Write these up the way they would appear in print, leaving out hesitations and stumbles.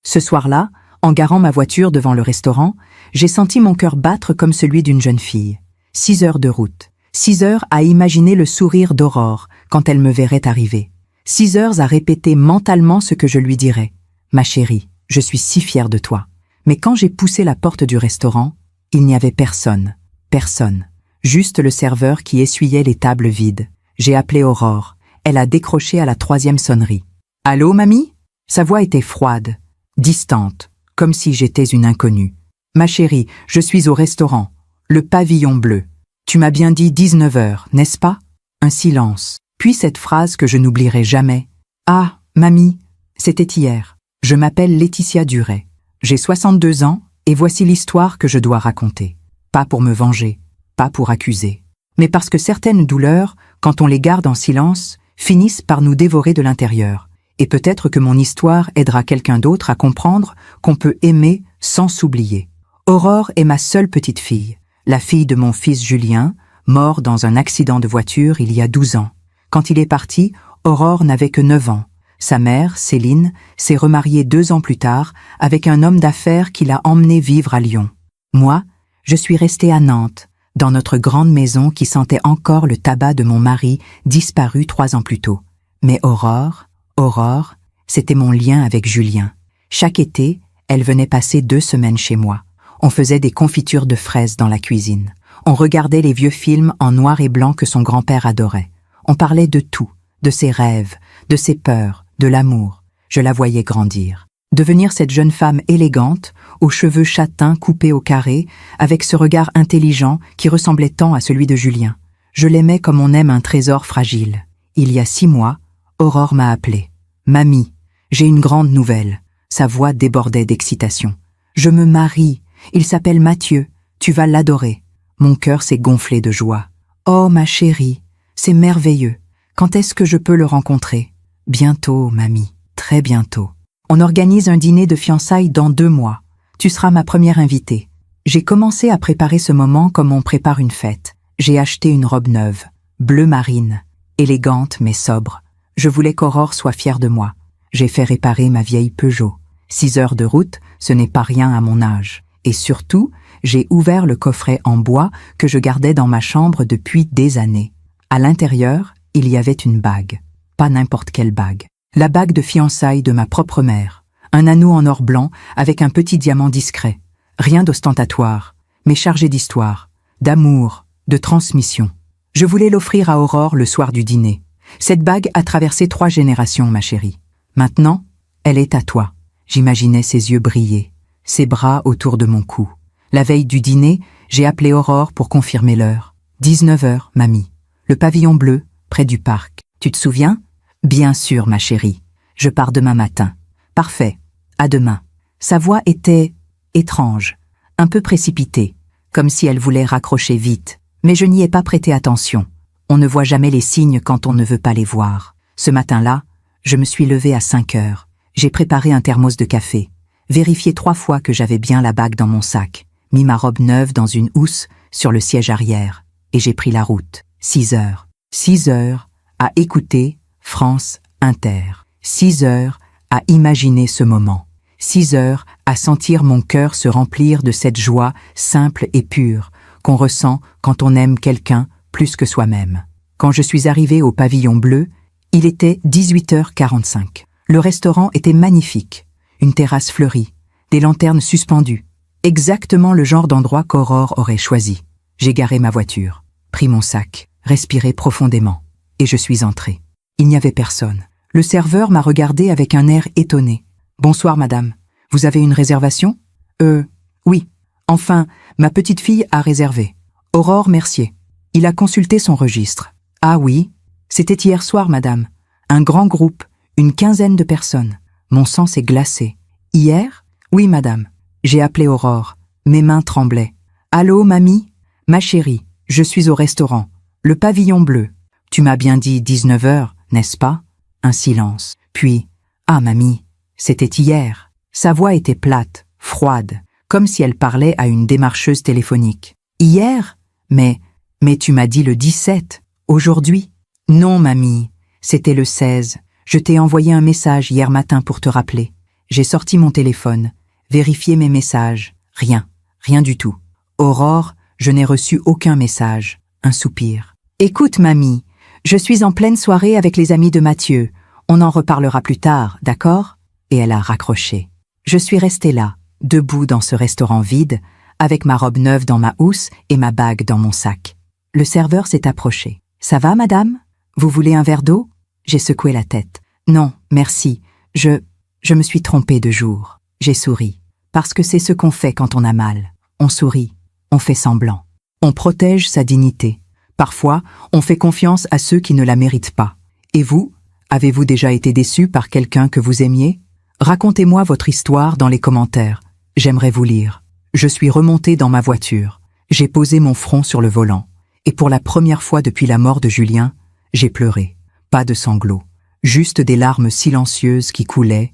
Ce soir-là, en garant ma voiture devant le restaurant, j'ai senti mon cœur battre comme celui d'une jeune fille. 6 heures de route. 6 heures à imaginer le sourire d'Aurore quand elle me verrait arriver. 6 heures à répéter mentalement ce que je lui dirais. Ma chérie, je suis si fière de toi. Mais quand j'ai poussé la porte du restaurant, il n'y avait personne. Personne. Juste le serveur qui essuyait les tables vides. J'ai appelé Aurore. Elle a décroché à la 3e sonnerie. « Allô, mamie ?» Sa voix était froide, distante, comme si j'étais une inconnue. « Ma chérie, je suis au restaurant. Le pavillon bleu. Tu m'as bien dit 19 heures, n'est-ce pas ?» Un silence. Puis cette phrase que je n'oublierai jamais. « Ah, mamie, c'était hier. Je m'appelle Laetitia Duret. J'ai 62 ans et voici l'histoire que je dois raconter. Pas pour me venger, pas pour accuser, mais parce que certaines douleurs, quand on les garde en silence, finissent par nous dévorer de l'intérieur. Et peut-être que mon histoire aidera quelqu'un d'autre à comprendre qu'on peut aimer sans s'oublier. Aurore est ma seule petite fille, la fille de mon fils Julien, mort dans un accident de voiture il y a 12 ans. Quand il est parti, Aurore n'avait que 9 ans. Sa mère, Céline, s'est remariée 2 ans plus tard avec un homme d'affaires qui l'a emmenée vivre à Lyon. Moi, je suis restée à Nantes, dans notre grande maison qui sentait encore le tabac de mon mari disparu 3 ans plus tôt. Mais Aurore, c'était mon lien avec Julien. Chaque été, elle venait passer 2 semaines chez moi. On faisait des confitures de fraises dans la cuisine. On regardait les vieux films en noir et blanc que son grand-père adorait. On parlait de tout, de ses rêves, de ses peurs, de l'amour. Je la voyais grandir. Devenir cette jeune femme élégante, aux cheveux châtains coupés au carré, avec ce regard intelligent qui ressemblait tant à celui de Julien. Je l'aimais comme on aime un trésor fragile. Il y a 6 mois, Aurore m'a appelée. « Mamie, j'ai une grande nouvelle. » Sa voix débordait d'excitation. « Je me marie. Il s'appelle Mathieu. Tu vas l'adorer. » Mon cœur s'est gonflé de joie. « Oh, ma chérie, c'est merveilleux. Quand est-ce que je peux le rencontrer ?»« Bientôt, mamie. Très bientôt. On organise un dîner de fiançailles dans 2 mois. Tu seras ma première invitée. » J'ai commencé à préparer ce moment comme on prépare une fête. J'ai acheté une robe neuve, bleu marine, élégante mais sobre. Je voulais qu'Aurore soit fière de moi. J'ai fait réparer ma vieille Peugeot. 6 heures de route, ce n'est pas rien à mon âge. Et surtout, j'ai ouvert le coffret en bois que je gardais dans ma chambre depuis des années. À l'intérieur, il y avait une bague. Pas n'importe quelle bague. La bague de fiançailles de ma propre mère. Un anneau en or blanc avec un petit diamant discret. Rien d'ostentatoire, mais chargé d'histoire, d'amour, de transmission. Je voulais l'offrir à Aurore le soir du dîner. Cette bague a traversé 3 générations, ma chérie. Maintenant, elle est à toi. J'imaginais ses yeux briller, ses bras autour de mon cou. La veille du dîner, j'ai appelé Aurore pour confirmer l'heure. 19 heures, mamie. Le pavillon bleu, près du parc. Tu te souviens ? Bien sûr, ma chérie. Je pars demain matin. Parfait. À demain. Sa voix était étrange, un peu précipitée, comme si elle voulait raccrocher vite. Mais je n'y ai pas prêté attention. On ne voit jamais les signes quand on ne veut pas les voir. Ce matin-là, je me suis levée à 5 heures. J'ai préparé un thermos de café, vérifié 3 fois que j'avais bien la bague dans mon sac, mis ma robe neuve dans une housse sur le siège arrière, et j'ai pris la route. 6 heures. 6 heures à écouter France Inter. 6 heures à imaginer ce moment. 6 heures à sentir mon cœur se remplir de cette joie simple et pure qu'on ressent quand on aime quelqu'un plus que soi-même. Quand je suis arrivée au pavillon bleu, il était 18h45. Le restaurant était magnifique. Une terrasse fleurie, des lanternes suspendues. Exactement le genre d'endroit qu'Aurore aurait choisi. J'ai garé ma voiture, pris mon sac, respiré profondément. Et je suis entrée. Il n'y avait personne. Le serveur m'a regardé avec un air étonné. « Bonsoir, madame. Vous avez une réservation ?»« Oui. Enfin, ma petite fille a réservé. Aurore Mercier. » Il a consulté son registre. « Ah oui, c'était hier soir, madame. Un grand groupe, une 15aine de personnes. » Mon sang s'est glacé. « Hier ? » ?»« Oui, madame. J'ai appelé Aurore. Mes mains tremblaient. « Allô, mamie ? Ma chérie, je suis au restaurant. Le pavillon bleu. Tu m'as bien dit 19 heures, n'est-ce pas ?» Un silence. Puis, « Ah, mamie, c'était hier. » Sa voix était plate, froide, comme si elle parlait à une démarcheuse téléphonique. « Hier ? Mais tu m'as dit le 17, aujourd'hui. » « Non, mamie, c'était le 16. Je t'ai envoyé un message hier matin pour te rappeler. J'ai sorti mon téléphone, vérifié mes messages. Rien, rien du tout. Aurore, je n'ai reçu aucun message. Un soupir. Écoute, mamie, je suis en pleine soirée avec les amis de Mathieu. On en reparlera plus tard, d'accord? Et elle a raccroché. Je suis restée là, debout dans ce restaurant vide, avec ma robe neuve dans ma housse et ma bague dans mon sac. Le serveur s'est approché. Ça va, madame? Vous voulez un verre d'eau? J'ai secoué la tête. Non, merci. Je me suis trompée de jour. J'ai souri. Parce que c'est ce qu'on fait quand on a mal. On sourit. On fait semblant. On protège sa dignité. Parfois, on fait confiance à ceux qui ne la méritent pas. Et vous, avez-vous déjà été déçu par quelqu'un que vous aimiez? Racontez-moi votre histoire dans les commentaires. J'aimerais vous lire. Je suis remontée dans ma voiture. J'ai posé mon front sur le volant. Et pour la première fois depuis la mort de Julien, j'ai pleuré. Pas de sanglots. Juste des larmes silencieuses qui coulaient,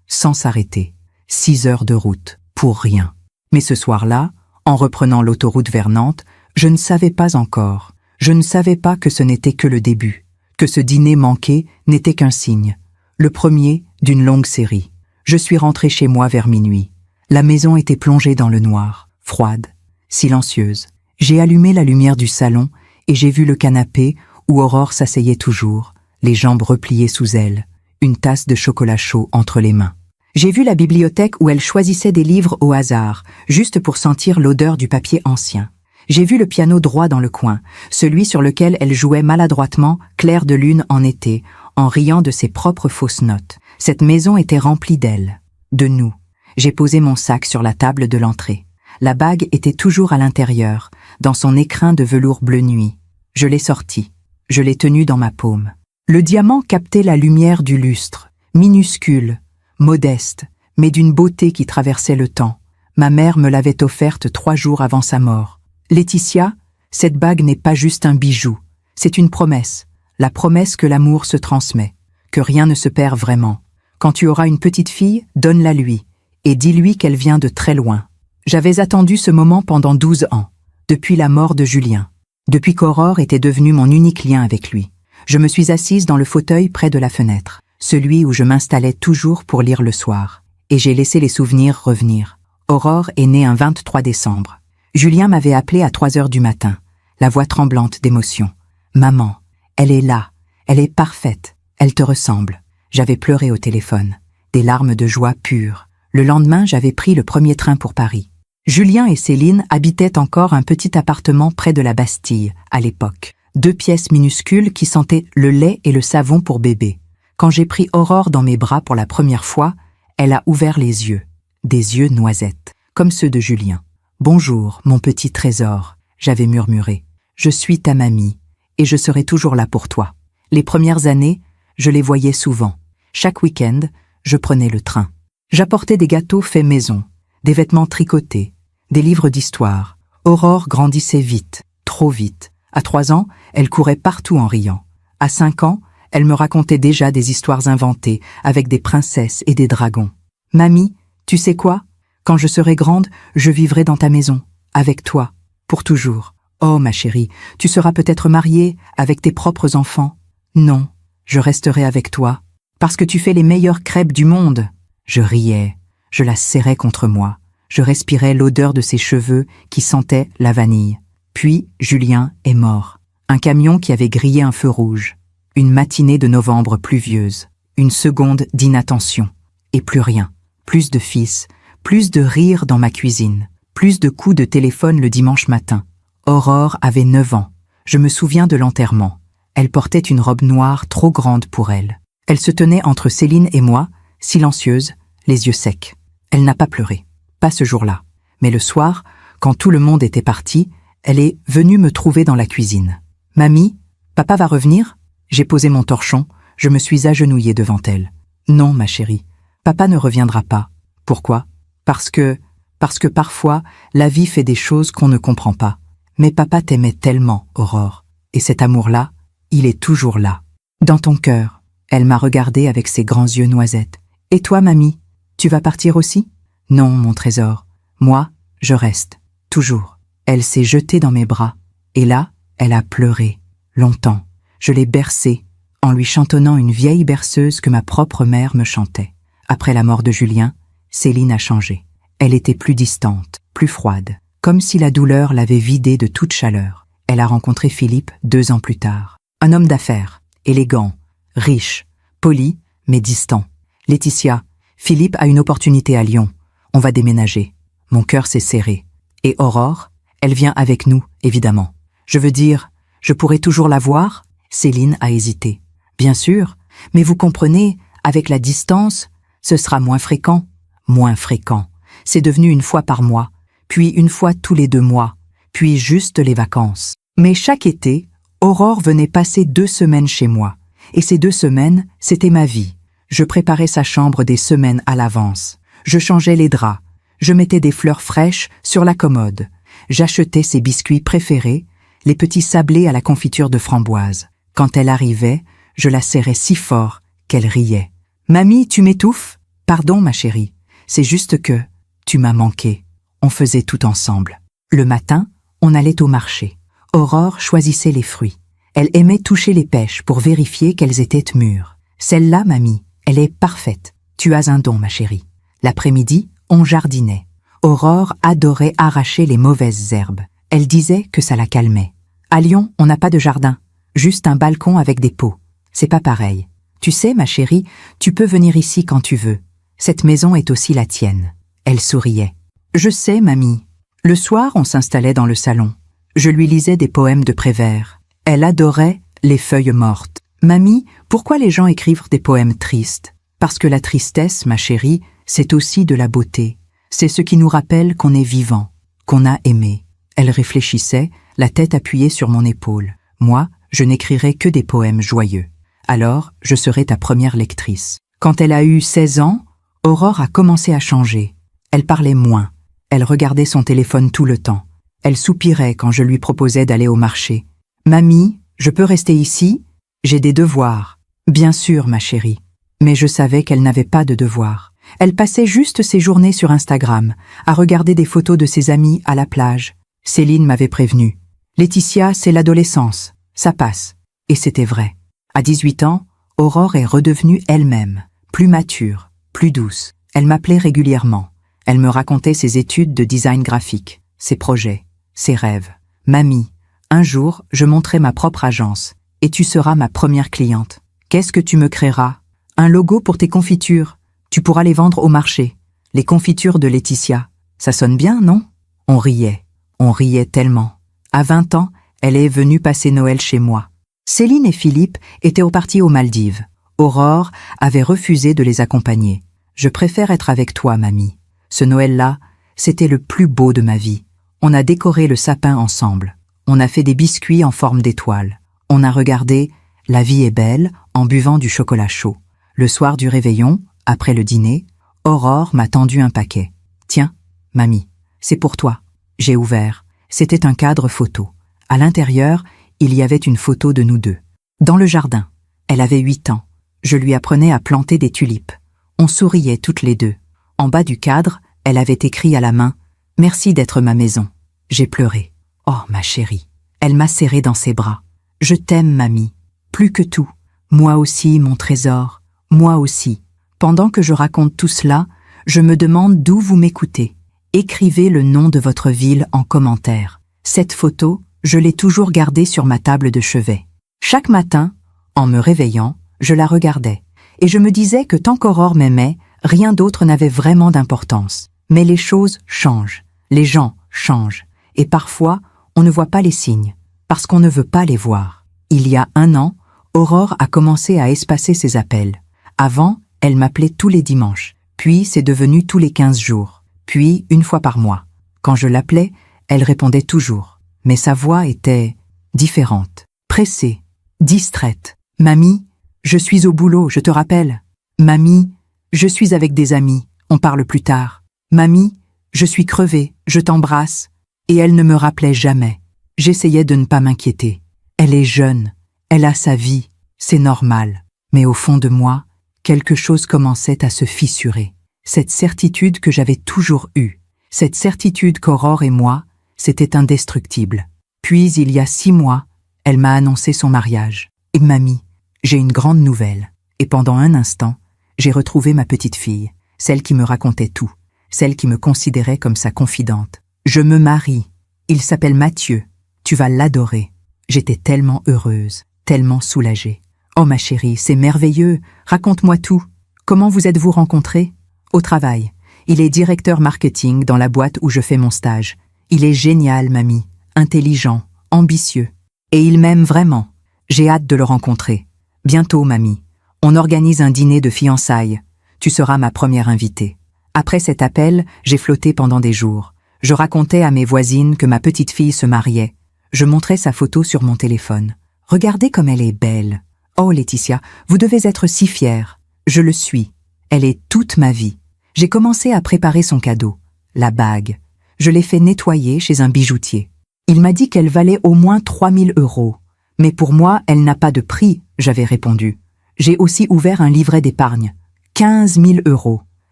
sans s'arrêter. 6 heures de route, pour rien. Mais ce soir-là, en reprenant l'autoroute vers Nantes, je ne savais pas encore. Je ne savais pas que ce n'était que le début. Que ce dîner manqué n'était qu'un signe. Le premier d'une longue série. Je suis rentrée chez moi vers minuit. La maison était plongée dans le noir, froide, silencieuse. J'ai allumé la lumière du salon et j'ai vu le canapé où Aurore s'asseyait toujours, les jambes repliées sous elle, une tasse de chocolat chaud entre les mains. J'ai vu la bibliothèque où elle choisissait des livres au hasard, juste pour sentir l'odeur du papier ancien. J'ai vu le piano droit dans le coin, celui sur lequel elle jouait maladroitement Clair de lune en été, en riant de ses propres fausses notes. Cette maison était remplie d'elle, de nous. J'ai posé mon sac sur la table de l'entrée. La bague était toujours à l'intérieur, dans son écrin de velours bleu nuit. Je l'ai sortie. Je l'ai tenue dans ma paume. Le diamant captait la lumière du lustre, minuscule, modeste, mais d'une beauté qui traversait le temps. Ma mère me l'avait offerte 3 jours avant sa mort. Laetitia, cette bague n'est pas juste un bijou, c'est une promesse, la promesse que l'amour se transmet, que rien ne se perd vraiment. Quand tu auras une petite fille, donne-la lui, et dis-lui qu'elle vient de très loin. J'avais attendu ce moment pendant 12 ans, depuis la mort de Julien, depuis qu'Aurore était devenue mon unique lien avec lui. Je me suis assise dans le fauteuil près de la fenêtre, celui où je m'installais toujours pour lire le soir, et j'ai laissé les souvenirs revenir. Aurore est née un 23 décembre. Julien m'avait appelé à 3 heures du matin, la voix tremblante d'émotion. « Maman, elle est là, elle est parfaite, elle te ressemble. » J'avais pleuré au téléphone, des larmes de joie pure. Le lendemain, j'avais pris le premier train pour Paris. Julien et Céline habitaient encore un petit appartement près de la Bastille, à l'époque. 2 pièces minuscules qui sentaient le lait et le savon pour bébé. Quand j'ai pris Aurore dans mes bras pour la première fois, elle a ouvert les yeux. Des yeux noisettes, comme ceux de Julien. « Bonjour, mon petit trésor », j'avais murmuré. « Je suis ta mamie, et je serai toujours là pour toi. » Les premières années, je les voyais souvent. Chaque week-end, je prenais le train. J'apportais des gâteaux faits maison, des vêtements tricotés, des livres d'histoire. Aurore grandissait vite, trop vite. À 3 ans, elle courait partout en riant. À 5 ans, elle me racontait déjà des histoires inventées avec des princesses et des dragons. « Mamie, tu sais quoi? Quand je serai grande, je vivrai dans ta maison, avec toi, pour toujours. Oh, ma chérie, tu seras peut-être mariée avec tes propres enfants. Non, je resterai avec toi, parce que tu fais les meilleures crêpes du monde. » Je riais, je la serrais contre moi. Je respirais l'odeur de ses cheveux qui sentaient la vanille. Puis, Julien est mort. Un camion qui avait grillé un feu rouge. Une matinée de novembre pluvieuse. Une seconde d'inattention. Et plus rien. Plus de fils. Plus de rires dans ma cuisine. Plus de coups de téléphone le dimanche matin. Aurore avait 9 ans. Je me souviens de l'enterrement. Elle portait une robe noire trop grande pour elle. Elle se tenait entre Céline et moi, silencieuse, les yeux secs. Elle n'a pas pleuré. Pas ce jour-là. Mais le soir, quand tout le monde était parti, elle est venue me trouver dans la cuisine. « Mamie, papa va revenir ?» J'ai posé mon torchon, je me suis agenouillée devant elle. « Non, ma chérie, papa ne reviendra pas. » Pourquoi ? Parce que parfois, la vie fait des choses qu'on ne comprend pas. Mais papa t'aimait tellement, Aurore. Et cet amour-là, il est toujours là. Dans ton cœur. Elle m'a regardée avec ses grands yeux noisettes. « Et toi, mamie, tu vas partir aussi ?»« Non, mon trésor. Moi, je reste. Toujours. » Elle s'est jetée dans mes bras. Et là, elle a pleuré. Longtemps. Je l'ai bercée, en lui chantonnant une vieille berceuse que ma propre mère me chantait. Après la mort de Julien, Céline a changé. Elle était plus distante, plus froide, comme si la douleur l'avait vidée de toute chaleur. Elle a rencontré Philippe 2 ans plus tard. Un homme d'affaires, élégant, riche, poli, mais distant. Laetitia, Philippe a une opportunité à Lyon. On va déménager. Mon cœur s'est serré. Et Aurore, elle vient avec nous, évidemment. Je veux dire, je pourrais toujours la voir? Céline a hésité. Bien sûr, mais vous comprenez, avec la distance, ce sera moins fréquent. Moins fréquent. C'est devenu 1 fois par mois, puis 1 fois tous les 2 mois, puis juste les vacances. Mais chaque été, Aurore venait passer 2 semaines chez moi. Et ces 2 semaines, c'était ma vie. Je préparais sa chambre des semaines à l'avance. Je changeais les draps. Je mettais des fleurs fraîches sur la commode. J'achetais ses biscuits préférés, les petits sablés à la confiture de framboise. Quand elle arrivait, je la serrais si fort qu'elle riait. « Mamie, tu m'étouffes ?»« Pardon, ma chérie. C'est juste que tu m'as manqué. » On faisait tout ensemble. Le matin, on allait au marché. Aurore choisissait les fruits. Elle aimait toucher les pêches pour vérifier qu'elles étaient mûres. « Celle-là, mamie, elle est parfaite. Tu as un don, ma chérie. » L'après-midi, on jardinait. Aurore adorait arracher les mauvaises herbes. Elle disait que ça la calmait. À Lyon, on n'a pas de jardin, juste un balcon avec des pots. C'est pas pareil. Tu sais, ma chérie, tu peux venir ici quand tu veux. Cette maison est aussi la tienne. Elle souriait. Je sais, mamie. Le soir, on s'installait dans le salon. Je lui lisais des poèmes de Prévert. Elle adorait les feuilles mortes. Mamie, pourquoi les gens écrivent des poèmes tristes? Parce que la tristesse, ma chérie, c'est aussi de la beauté. C'est ce qui nous rappelle qu'on est vivant, qu'on a aimé. Elle réfléchissait, la tête appuyée sur mon épaule. Moi, je n'écrirai que des poèmes joyeux. Alors, je serai ta première lectrice. Quand elle a eu 16 ans, Aurore a commencé à changer. Elle parlait moins. Elle regardait son téléphone tout le temps. Elle soupirait quand je lui proposais d'aller au marché. « Mamie, je peux rester ici? J'ai des devoirs. » « Bien sûr, ma chérie. » Mais je savais qu'elle n'avait pas de devoirs. Elle passait juste ses journées sur Instagram, à regarder des photos de ses amis à la plage. Céline m'avait prévenu. « Laetitia, c'est l'adolescence. Ça passe. » Et c'était vrai. À 18 ans, Aurore est redevenue elle-même, plus mature, plus douce. Elle m'appelait régulièrement. Elle me racontait ses études de design graphique, ses projets, ses rêves. « Mamie, un jour, je monterai ma propre agence, et tu seras ma première cliente. Qu'est-ce que tu me créeras? Un logo pour tes confitures. Tu pourras les vendre au marché. Les confitures de Laetitia. Ça sonne bien, non? » On riait tellement. À 20 ans, elle est venue passer Noël chez moi. Céline et Philippe étaient repartis aux Maldives. Aurore avait refusé de les accompagner. « Je préfère être avec toi, mamie. » Ce Noël-là, c'était le plus beau de ma vie. On a décoré le sapin ensemble. On a fait des biscuits en forme d'étoile. On a regardé « La vie est belle » en buvant du chocolat chaud. Le soir du réveillon, après le dîner, Aurore m'a tendu un paquet. « Tiens, mamie, c'est pour toi. » J'ai ouvert. C'était un cadre photo. À l'intérieur, il y avait une photo de nous deux. Dans le jardin. Elle avait 8 ans. Je lui apprenais à planter des tulipes. On souriait toutes les deux. En bas du cadre, elle avait écrit à la main « Merci d'être ma maison ». J'ai pleuré. « Oh, ma chérie ». Elle m'a serré dans ses bras. « Je t'aime, mamie. Plus que tout. Moi aussi, mon trésor. Moi aussi. » Pendant que je raconte tout cela, je me demande d'où vous m'écoutez. Écrivez le nom de votre ville en commentaire. Cette photo, je l'ai toujours gardée sur ma table de chevet. Chaque matin, en me réveillant, je la regardais. Et je me disais que tant qu'Aurore m'aimait, rien d'autre n'avait vraiment d'importance. Mais les choses changent. Les gens changent. Et parfois, on ne voit pas les signes, parce qu'on ne veut pas les voir. Il y a 1 an, Aurore a commencé à espacer ses appels. Avant, elle m'appelait tous les dimanches. Puis, c'est devenu tous les 15 jours. Puis, 1 fois par mois. Quand je l'appelais, elle répondait toujours. Mais sa voix était différente, pressée, distraite. « Mamie, je suis au boulot, je te rappelle. »« Mamie, je suis avec des amis, on parle plus tard. »« Mamie, je suis crevée, je t'embrasse. » Et elle ne me rappelait jamais. J'essayais de ne pas m'inquiéter. Elle est jeune, elle a sa vie, c'est normal. Mais au fond de moi, quelque chose commençait à se fissurer. Cette certitude que j'avais toujours eue, cette certitude qu'Aurore et moi, c'était indestructible. Puis, il y a 6 mois, elle m'a annoncé son mariage. Et mamie, j'ai une grande nouvelle. Et pendant un instant, J'ai retrouvé ma petite fille, celle qui me racontait tout, celle qui me considérait comme sa confidente. Je me marie. Il s'appelle Mathieu. Tu vas l'adorer. J'étais tellement heureuse, tellement soulagée. Oh ma chérie, c'est merveilleux. Raconte-moi tout. Comment vous êtes-vous rencontrés? Au travail. Il est directeur marketing dans la boîte où je fais mon stage. Il est génial, mamie. Intelligent, ambitieux. Et il m'aime vraiment. J'ai hâte de le rencontrer. Bientôt, mamie. On organise un dîner de fiançailles. Tu seras ma première invitée. Après cet appel, j'ai flotté pendant des jours. Je racontais à mes voisines que ma petite fille se mariait. Je montrais sa photo sur mon téléphone. Regardez comme elle est belle. Oh Laetitia, vous devez être si fière. Je le suis. Elle est toute ma vie. J'ai commencé à préparer son cadeau, la bague. Je l'ai fait nettoyer chez un bijoutier. Il m'a dit qu'elle valait au moins 3000 €. Mais pour moi, elle n'a pas de prix, j'avais répondu. J'ai aussi ouvert un livret d'épargne. 15 000 €.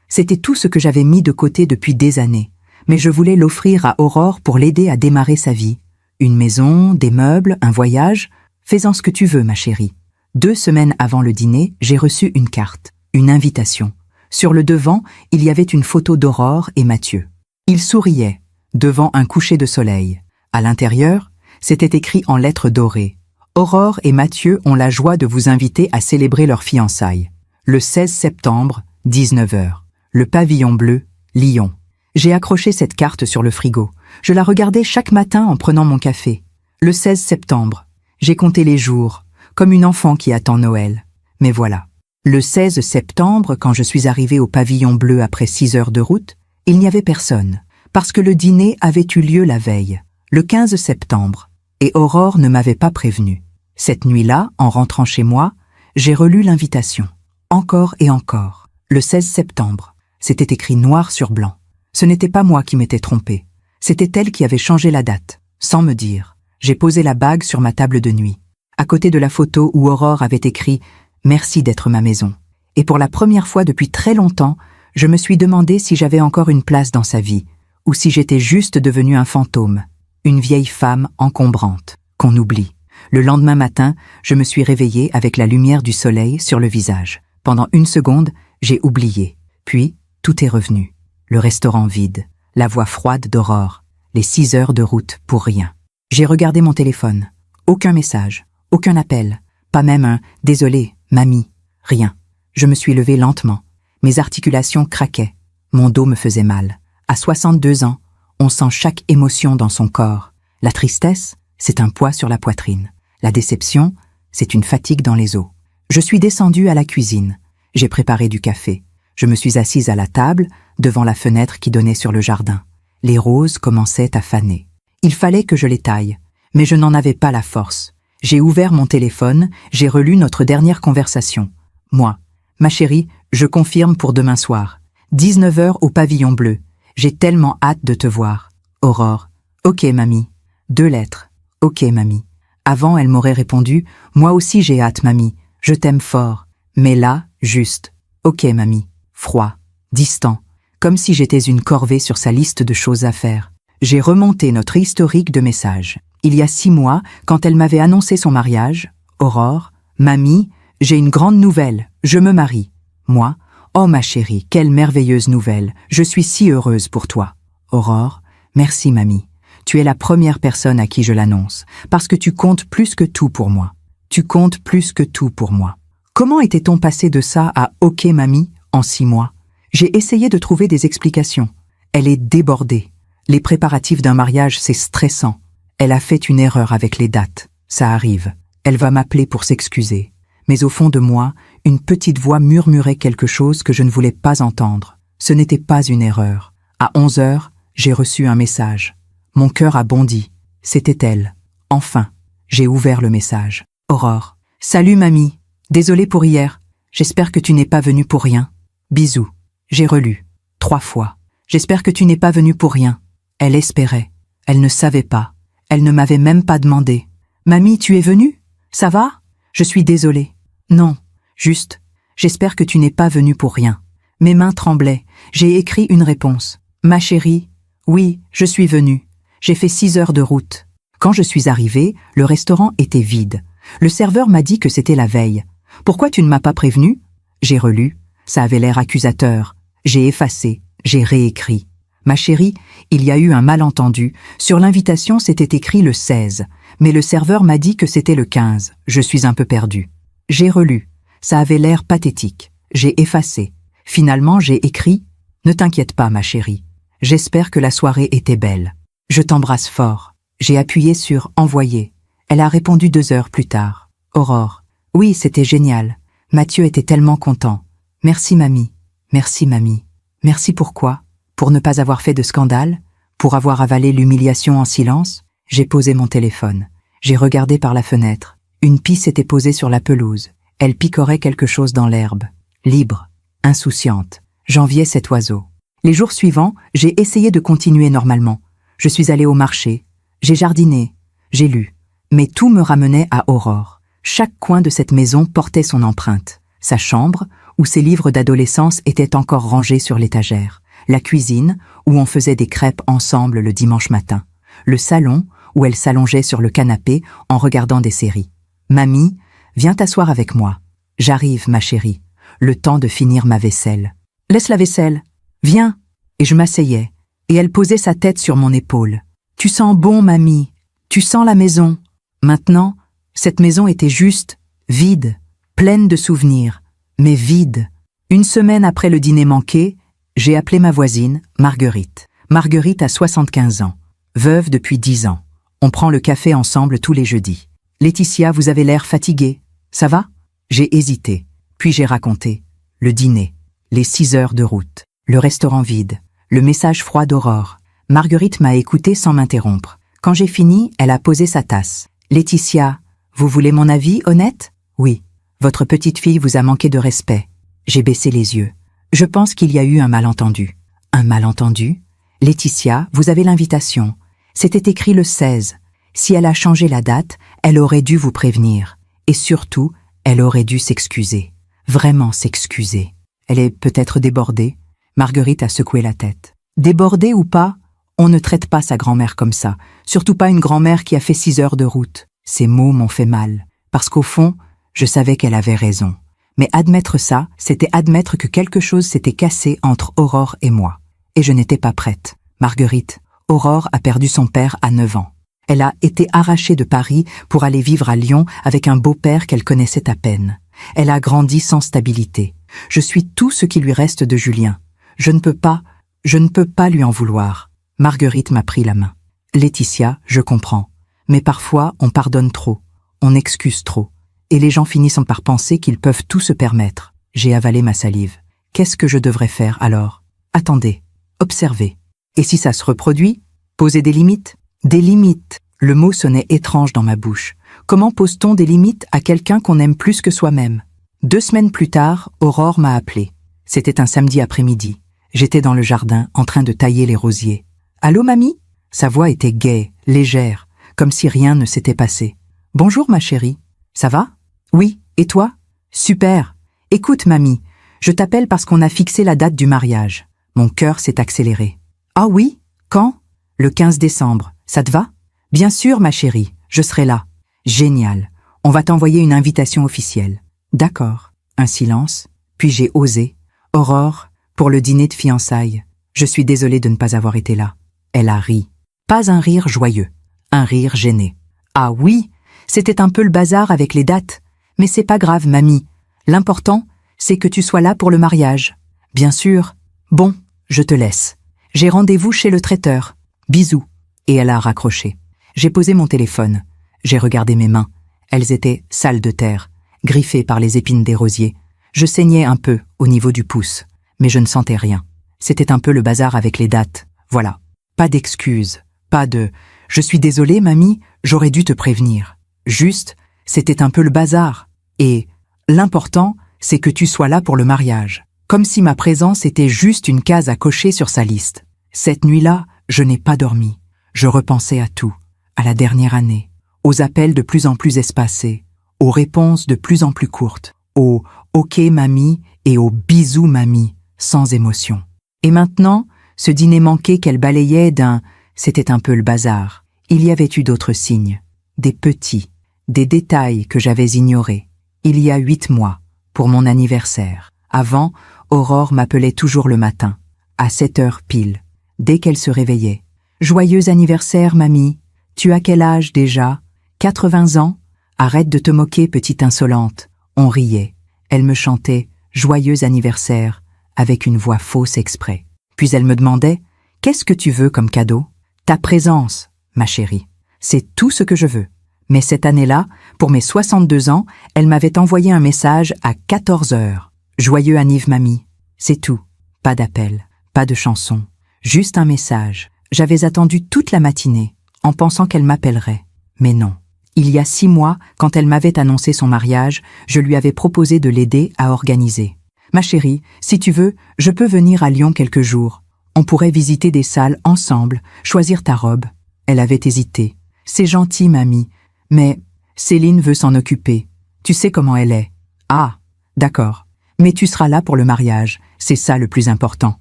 C'était tout ce que j'avais mis de côté depuis des années. Mais je voulais l'offrir à Aurore pour l'aider à démarrer sa vie. Une maison, des meubles, un voyage. Fais-en ce que tu veux, ma chérie. 2 semaines avant le dîner, j'ai reçu une carte, une invitation. Sur le devant, il y avait une photo d'Aurore et Mathieu. Ils souriaient, devant un coucher de soleil. À l'intérieur, c'était écrit en lettres dorées. Aurore et Mathieu ont la joie de vous inviter à célébrer leurs fiançailles. Le 16 septembre, 19 h. Le pavillon bleu, Lyon. J'ai accroché cette carte sur le frigo. Je la regardais chaque matin en prenant mon café. Le 16 septembre. J'ai compté les jours, comme une enfant qui attend Noël. Mais voilà. Le 16 septembre, quand je suis arrivée au pavillon bleu après 6 heures de route, il n'y avait personne, parce que le dîner avait eu lieu la veille, le 15 septembre, et Aurore ne m'avait pas prévenue. Cette nuit-là, en rentrant chez moi, j'ai relu l'invitation. Encore et encore. Le 16 septembre. C'était écrit noir sur blanc. Ce n'était pas moi qui m'étais trompée. C'était elle qui avait changé la date, sans me dire. J'ai posé la bague sur ma table de nuit, à côté de la photo où Aurore avait écrit « Merci d'être ma maison ». Et pour la première fois depuis très longtemps, je me suis demandé si j'avais encore une place dans sa vie, ou si j'étais juste devenue un fantôme, une vieille femme encombrante, qu'on oublie. Le lendemain matin, je me suis réveillée avec la lumière du soleil sur le visage. Pendant 1 seconde, j'ai oublié. Puis, tout est revenu. Le restaurant vide, la voix froide d'Aurore, les 6 heures de route pour rien. J'ai regardé mon téléphone. Aucun message, aucun appel, pas même un « désolé, mamie », rien. Je me suis levée lentement. Mes articulations craquaient. Mon dos me faisait mal. À 62 ans, on sent chaque émotion dans son corps. La tristesse, c'est un poids sur la poitrine. La déception, c'est une fatigue dans les os. Je suis descendue à la cuisine. J'ai préparé du café. Je me suis assise à la table, devant la fenêtre qui donnait sur le jardin. Les roses commençaient à faner. Il fallait que je les taille, mais je n'en avais pas la force. J'ai ouvert mon téléphone, j'ai relu notre dernière conversation. Moi, ma chérie, je confirme pour demain soir. 19 h au pavillon bleu. J'ai tellement hâte de te voir. Aurore. Ok, mamie. 2 lettres. Ok, mamie. Avant, elle m'aurait répondu, moi aussi j'ai hâte, mamie. Je t'aime fort. Mais là, juste. Ok, mamie. Froid. Distant. Comme si j'étais une corvée sur sa liste de choses à faire. J'ai remonté notre historique de messages. Il y a 6 mois, quand elle m'avait annoncé son mariage, Aurore, mamie, j'ai une grande nouvelle, je me marie. Moi, oh ma chérie, quelle merveilleuse nouvelle, je suis si heureuse pour toi. Aurore, merci mamie. Tu es la première personne à qui je l'annonce, parce que tu comptes plus que tout pour moi. Tu comptes plus que tout pour moi. Comment était-on passé de ça à ok mamie en 6 mois? J'ai essayé de trouver des explications. Elle est débordée. Les préparatifs d'un mariage, c'est stressant. Elle a fait une erreur avec les dates. Ça arrive. Elle va m'appeler pour s'excuser. Mais au fond de moi, une petite voix murmurait quelque chose que je ne voulais pas entendre. Ce n'était pas une erreur. À 11 h, j'ai reçu un message. Mon cœur a bondi. C'était elle. Enfin, j'ai ouvert le message. Aurore. Salut mamie. Désolée pour hier. J'espère que tu n'es pas venue pour rien. Bisous. J'ai relu. 3 fois. J'espère que tu n'es pas venue pour rien. Elle espérait. Elle ne savait pas. Elle ne m'avait même pas demandé. Mamie, tu es venue? Ça va? Je suis désolée. Non, juste. J'espère que tu n'es pas venue pour rien. Mes mains tremblaient. J'ai écrit une réponse. Ma chérie, oui, je suis venue. J'ai fait 6 heures de route. Quand je suis arrivée, le restaurant était vide. Le serveur m'a dit que c'était la veille. Pourquoi tu ne m'as pas prévenue? J'ai relu. Ça avait l'air accusateur. J'ai effacé, j'ai réécrit. Ma chérie, il y a eu un malentendu. Sur l'invitation, c'était écrit le 16, mais le serveur m'a dit que c'était le 15. Je suis un peu perdue. J'ai relu. Ça avait l'air pathétique. J'ai effacé. Finalement, j'ai écrit « Ne t'inquiète pas, ma chérie. J'espère que la soirée était belle. Je t'embrasse fort. » J'ai appuyé sur « Envoyer ». Elle a répondu 2 heures plus tard. « Aurore. Oui, c'était génial. Mathieu était tellement content. Merci, mamie. Merci, mamie. Merci pourquoi ? Pour ne pas avoir fait de scandale ? Pour avoir avalé l'humiliation en silence ? J'ai posé mon téléphone. J'ai regardé par la fenêtre. Une pie s'était posée sur la pelouse. Elle picorait quelque chose dans l'herbe. Libre, insouciante. J'enviais cet oiseau. Les jours suivants, j'ai essayé de continuer normalement. Je suis allée au marché. J'ai jardiné. J'ai lu. Mais tout me ramenait à Aurore. Chaque coin de cette maison portait son empreinte. Sa chambre, où ses livres d'adolescence étaient encore rangés sur l'étagère. La cuisine, où on faisait des crêpes ensemble le dimanche matin. Le salon, où elle s'allongeait sur le canapé en regardant des séries. « Mamie, viens t'asseoir avec moi. J'arrive, ma chérie. Le temps de finir ma vaisselle. »« Laisse la vaisselle. Viens. » Et je m'asseyais, et elle posait sa tête sur mon épaule. « Tu sens bon, mamie. Tu sens la maison. » Maintenant, cette maison était juste, vide, pleine de souvenirs, mais vide. Une semaine après le dîner manqué, j'ai appelé ma voisine, Marguerite. Marguerite a 75 ans, veuve depuis 10 ans. On prend le café ensemble tous les jeudis. « Laetitia, vous avez l'air fatiguée. Ça va ?» J'ai hésité, puis j'ai raconté. Le dîner, les 6 heures de route, le restaurant vide, le message froid d'Aurore. Marguerite m'a écouté sans m'interrompre. Quand j'ai fini, elle a posé sa tasse. « Laetitia, vous voulez mon avis honnête ? » « Oui. Votre petite fille vous a manqué de respect. » J'ai baissé les yeux. Je pense qu'il y a eu un malentendu. Un malentendu ? Laetitia, vous avez l'invitation. C'était écrit le 16. Si elle a changé la date, elle aurait dû vous prévenir. Et surtout, elle aurait dû s'excuser. Vraiment s'excuser. Elle est peut-être débordée. Marguerite a secoué la tête. Débordée ou pas, on ne traite pas sa grand-mère comme ça. Surtout pas une grand-mère qui a fait 6 heures de route. Ces mots m'ont fait mal. Parce qu'au fond, je savais qu'elle avait raison. Mais admettre ça, c'était admettre que quelque chose s'était cassé entre Aurore et moi. Et je n'étais pas prête. Marguerite, Aurore a perdu son père à 9 ans. Elle a été arrachée de Paris pour aller vivre à Lyon avec un beau-père qu'elle connaissait à peine. Elle a grandi sans stabilité. Je suis tout ce qui lui reste de Julien. Je ne peux pas lui en vouloir. Marguerite m'a pris la main. Laetitia, je comprends. Mais parfois, on pardonne trop. On excuse trop. Et les gens finissent par penser qu'ils peuvent tout se permettre. J'ai avalé ma salive. Qu'est-ce que je devrais faire alors ? Attendez. Observez. Et si ça se reproduit ? Poser des limites ? Des limites. Le mot sonnait étrange dans ma bouche. Comment pose-t-on des limites à quelqu'un qu'on aime plus que soi-même ? 2 semaines plus tard, Aurore m'a appelé. C'était un samedi après-midi. J'étais dans le jardin, en train de tailler les rosiers. « Allô, mamie ?» Sa voix était gaie, légère, comme si rien ne s'était passé. « Bonjour, ma chérie. Ça va ? » « Oui, et toi ? » ?»« Super. Écoute, mamie, je t'appelle parce qu'on a fixé la date du mariage. » Mon cœur s'est accéléré. « Ah oui ? Quand ? » ?»« Le 15 décembre. Ça te va ? » ?»« Bien sûr, ma chérie, je serai là. »« Génial. On va t'envoyer une invitation officielle. »« D'accord. » Un silence. Puis j'ai osé. « Aurore, pour le dîner de fiançailles. Je suis désolée de ne pas avoir été là. » Elle a ri. Pas un rire joyeux, un rire gêné. « Ah oui, c'était un peu le bazar avec les dates. Mais c'est pas grave, mamie. L'important, c'est que tu sois là pour le mariage. »« Bien sûr. Bon, je te laisse. J'ai rendez-vous chez le traiteur. Bisous. » Et elle a raccroché. J'ai posé mon téléphone. J'ai regardé mes mains. Elles étaient sales de terre, griffées par les épines des rosiers. Je saignais un peu au niveau du pouce, mais je ne sentais rien. C'était un peu le bazar avec les dates. Voilà. Pas d'excuses, pas de « je suis désolée, mamie, j'aurais dû te prévenir ». Juste, c'était un peu le bazar. Et l'important, c'est que tu sois là pour le mariage. Comme si ma présence était juste une case à cocher sur sa liste. Cette nuit-là, je n'ai pas dormi. Je repensais à tout, à la dernière année, aux appels de plus en plus espacés, aux réponses de plus en plus courtes, aux « ok mamie » et aux « bisous mamie » sans émotion. Et maintenant, ce dîner manqué qu'elle balayait d'un « c'était un peu le bazar ». Il y avait eu d'autres signes, des petits, des détails que j'avais ignorés. Il y a 8 mois, pour mon anniversaire, Avant, Aurore m'appelait toujours le matin, à 7 heures pile, dès qu'elle se réveillait. « Joyeux anniversaire, mamie. Tu as quel âge déjà? 80 ans? Arrête de te moquer, petite insolente. » On riait. Elle me chantait « Joyeux anniversaire » avec une voix fausse exprès. Puis elle me demandait « Qu'est-ce que tu veux comme cadeau? » « Ta présence, ma chérie. C'est tout ce que je veux. » Mais cette année-là, pour mes 62 ans, elle m'avait envoyé un message à 14 heures. « Joyeux anniv, mamie. » C'est tout. Pas d'appel, pas de chanson. Juste un message. J'avais attendu toute la matinée, en pensant qu'elle m'appellerait. Mais non. Il y a 6 mois, quand elle m'avait annoncé son mariage, je lui avais proposé de l'aider à organiser. « Ma chérie, si tu veux, je peux venir à Lyon quelques jours. On pourrait visiter des salles ensemble, choisir ta robe. » Elle avait hésité. « C'est gentil, mamie, mais Céline veut s'en occuper. Tu sais comment elle est. »« Ah, d'accord. Mais tu seras là pour le mariage, c'est ça le plus important. »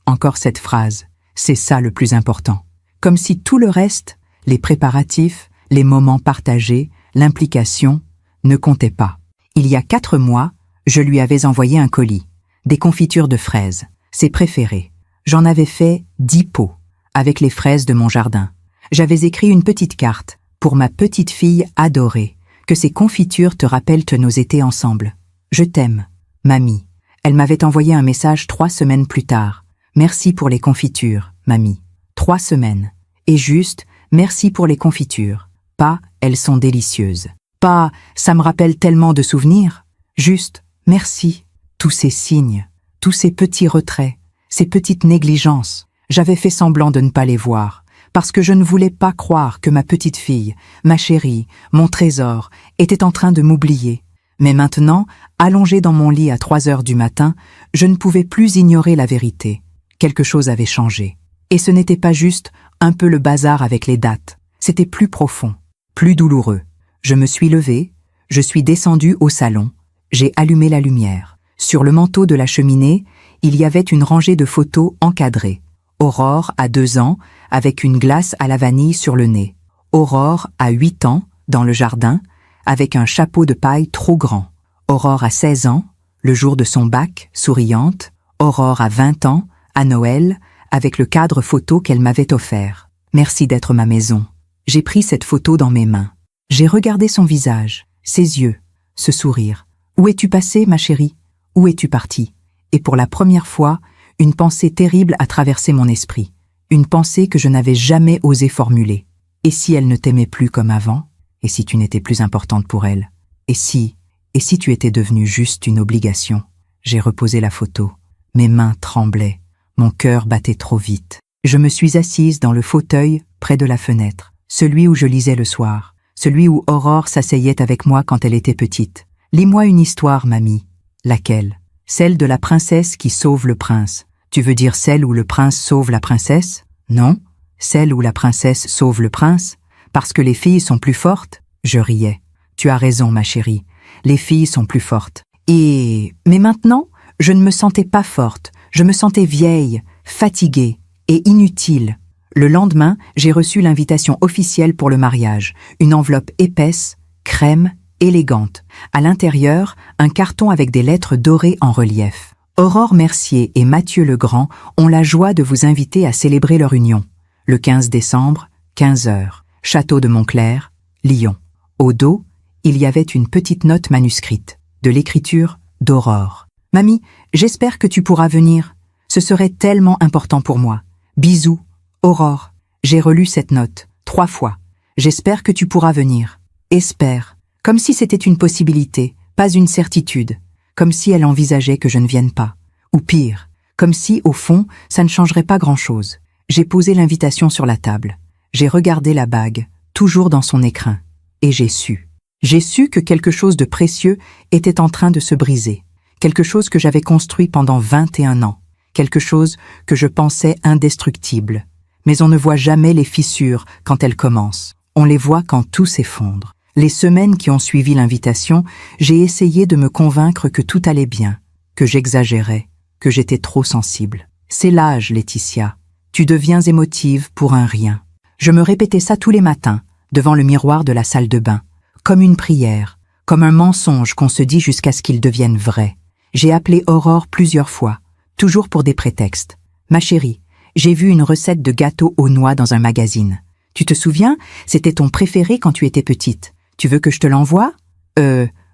Encore cette phrase. C'est ça le plus important. Comme si tout le reste, les préparatifs, les moments partagés, l'implication, ne comptaient pas. Il y a 4 mois, je lui avais envoyé un colis, des confitures de fraises, ses préférées. J'en avais fait 10 pots, avec les fraises de mon jardin. J'avais écrit une petite carte, pour ma petite fille adorée, que ces confitures te rappellent nos étés ensemble. Je t'aime, mamie. Elle m'avait envoyé un message 3 semaines plus tard. Merci pour les confitures, mamie. 3 semaines. Et juste, merci pour les confitures. Pas, elles sont délicieuses. Pas, ça me rappelle tellement de souvenirs. Juste, merci. Tous ces signes, tous ces petits retraits, ces petites négligences. J'avais fait semblant de ne pas les voir, parce que je ne voulais pas croire que ma petite fille, ma chérie, mon trésor, était en train de m'oublier. Mais maintenant, allongée dans mon lit à 3 heures du matin, je ne pouvais plus ignorer la vérité. Quelque chose avait changé. Et ce n'était pas juste un peu le bazar avec les dates. C'était plus profond, plus douloureux. Je me suis levée, je suis descendue au salon, j'ai allumé la lumière. Sur le manteau de la cheminée, il y avait une rangée de photos encadrées. Aurore à 2 ans, avec une glace à la vanille sur le nez. Aurore à 8 ans, dans le jardin, avec un chapeau de paille trop grand. Aurore à 16 ans, le jour de son bac, souriante. Aurore à 20 ans, à Noël, avec le cadre photo qu'elle m'avait offert. Merci d'être ma maison. J'ai pris cette photo dans mes mains. J'ai regardé son visage, ses yeux, ce sourire. Où es-tu passée, ma chérie? Où es-tu partie? Et pour la première fois, une pensée terrible a traversé mon esprit. Une pensée que je n'avais jamais osé formuler. Et si elle ne t'aimait plus comme avant? Et si tu n'étais plus importante pour elle? Et si tu étais devenue juste une obligation? J'ai reposé la photo. Mes mains tremblaient. Mon cœur battait trop vite. Je me suis assise dans le fauteuil près de la fenêtre, celui où je lisais le soir, celui où Aurore s'asseyait avec moi quand elle était petite. Lis-moi une histoire, mamie. Laquelle? Celle de la princesse qui sauve le prince. Tu veux dire celle où le prince sauve la princesse? Non, celle où la princesse sauve le prince, parce que les filles sont plus fortes? Je riais. Tu as raison, ma chérie. Les filles sont plus fortes. Mais maintenant, je ne me sentais pas forte. Je me sentais vieille, fatiguée et inutile. Le lendemain, j'ai reçu l'invitation officielle pour le mariage. Une enveloppe épaisse, crème, élégante. À l'intérieur, un carton avec des lettres dorées en relief. Aurore Mercier et Mathieu Legrand ont la joie de vous inviter à célébrer leur union. Le 15 décembre, 15 heures. Château de Montclair, Lyon. Au dos, il y avait une petite note manuscrite, de l'écriture d'Aurore. « Mamie, j'espère que tu pourras venir. Ce serait tellement important pour moi. Bisous, Aurore. » J'ai relu cette note 3 fois. « J'espère que tu pourras venir. » Espère. Comme si c'était une possibilité, pas une certitude. Comme si elle envisageait que je ne vienne pas. Ou pire, comme si, au fond, ça ne changerait pas grand-chose. J'ai posé l'invitation sur la table. J'ai regardé la bague, toujours dans son écrin. Et j'ai su. J'ai su que quelque chose de précieux était en train de se briser. Quelque chose que j'avais construit pendant 21 ans. Quelque chose que je pensais indestructible. Mais on ne voit jamais les fissures quand elles commencent. On les voit quand tout s'effondre. Les semaines qui ont suivi l'invitation, j'ai essayé de me convaincre que tout allait bien, que j'exagérais, que j'étais trop sensible. C'est l'âge, Laetitia. Tu deviens émotive pour un rien. Je me répétais ça tous les matins, devant le miroir de la salle de bain, comme une prière, comme un mensonge qu'on se dit jusqu'à ce qu'il devienne vrai. J'ai appelé Aurore plusieurs fois, toujours pour des prétextes. Ma chérie, j'ai vu une recette de gâteau aux noix dans un magazine. Tu te souviens? C'était ton préféré quand tu étais petite. Tu veux que je te l'envoie?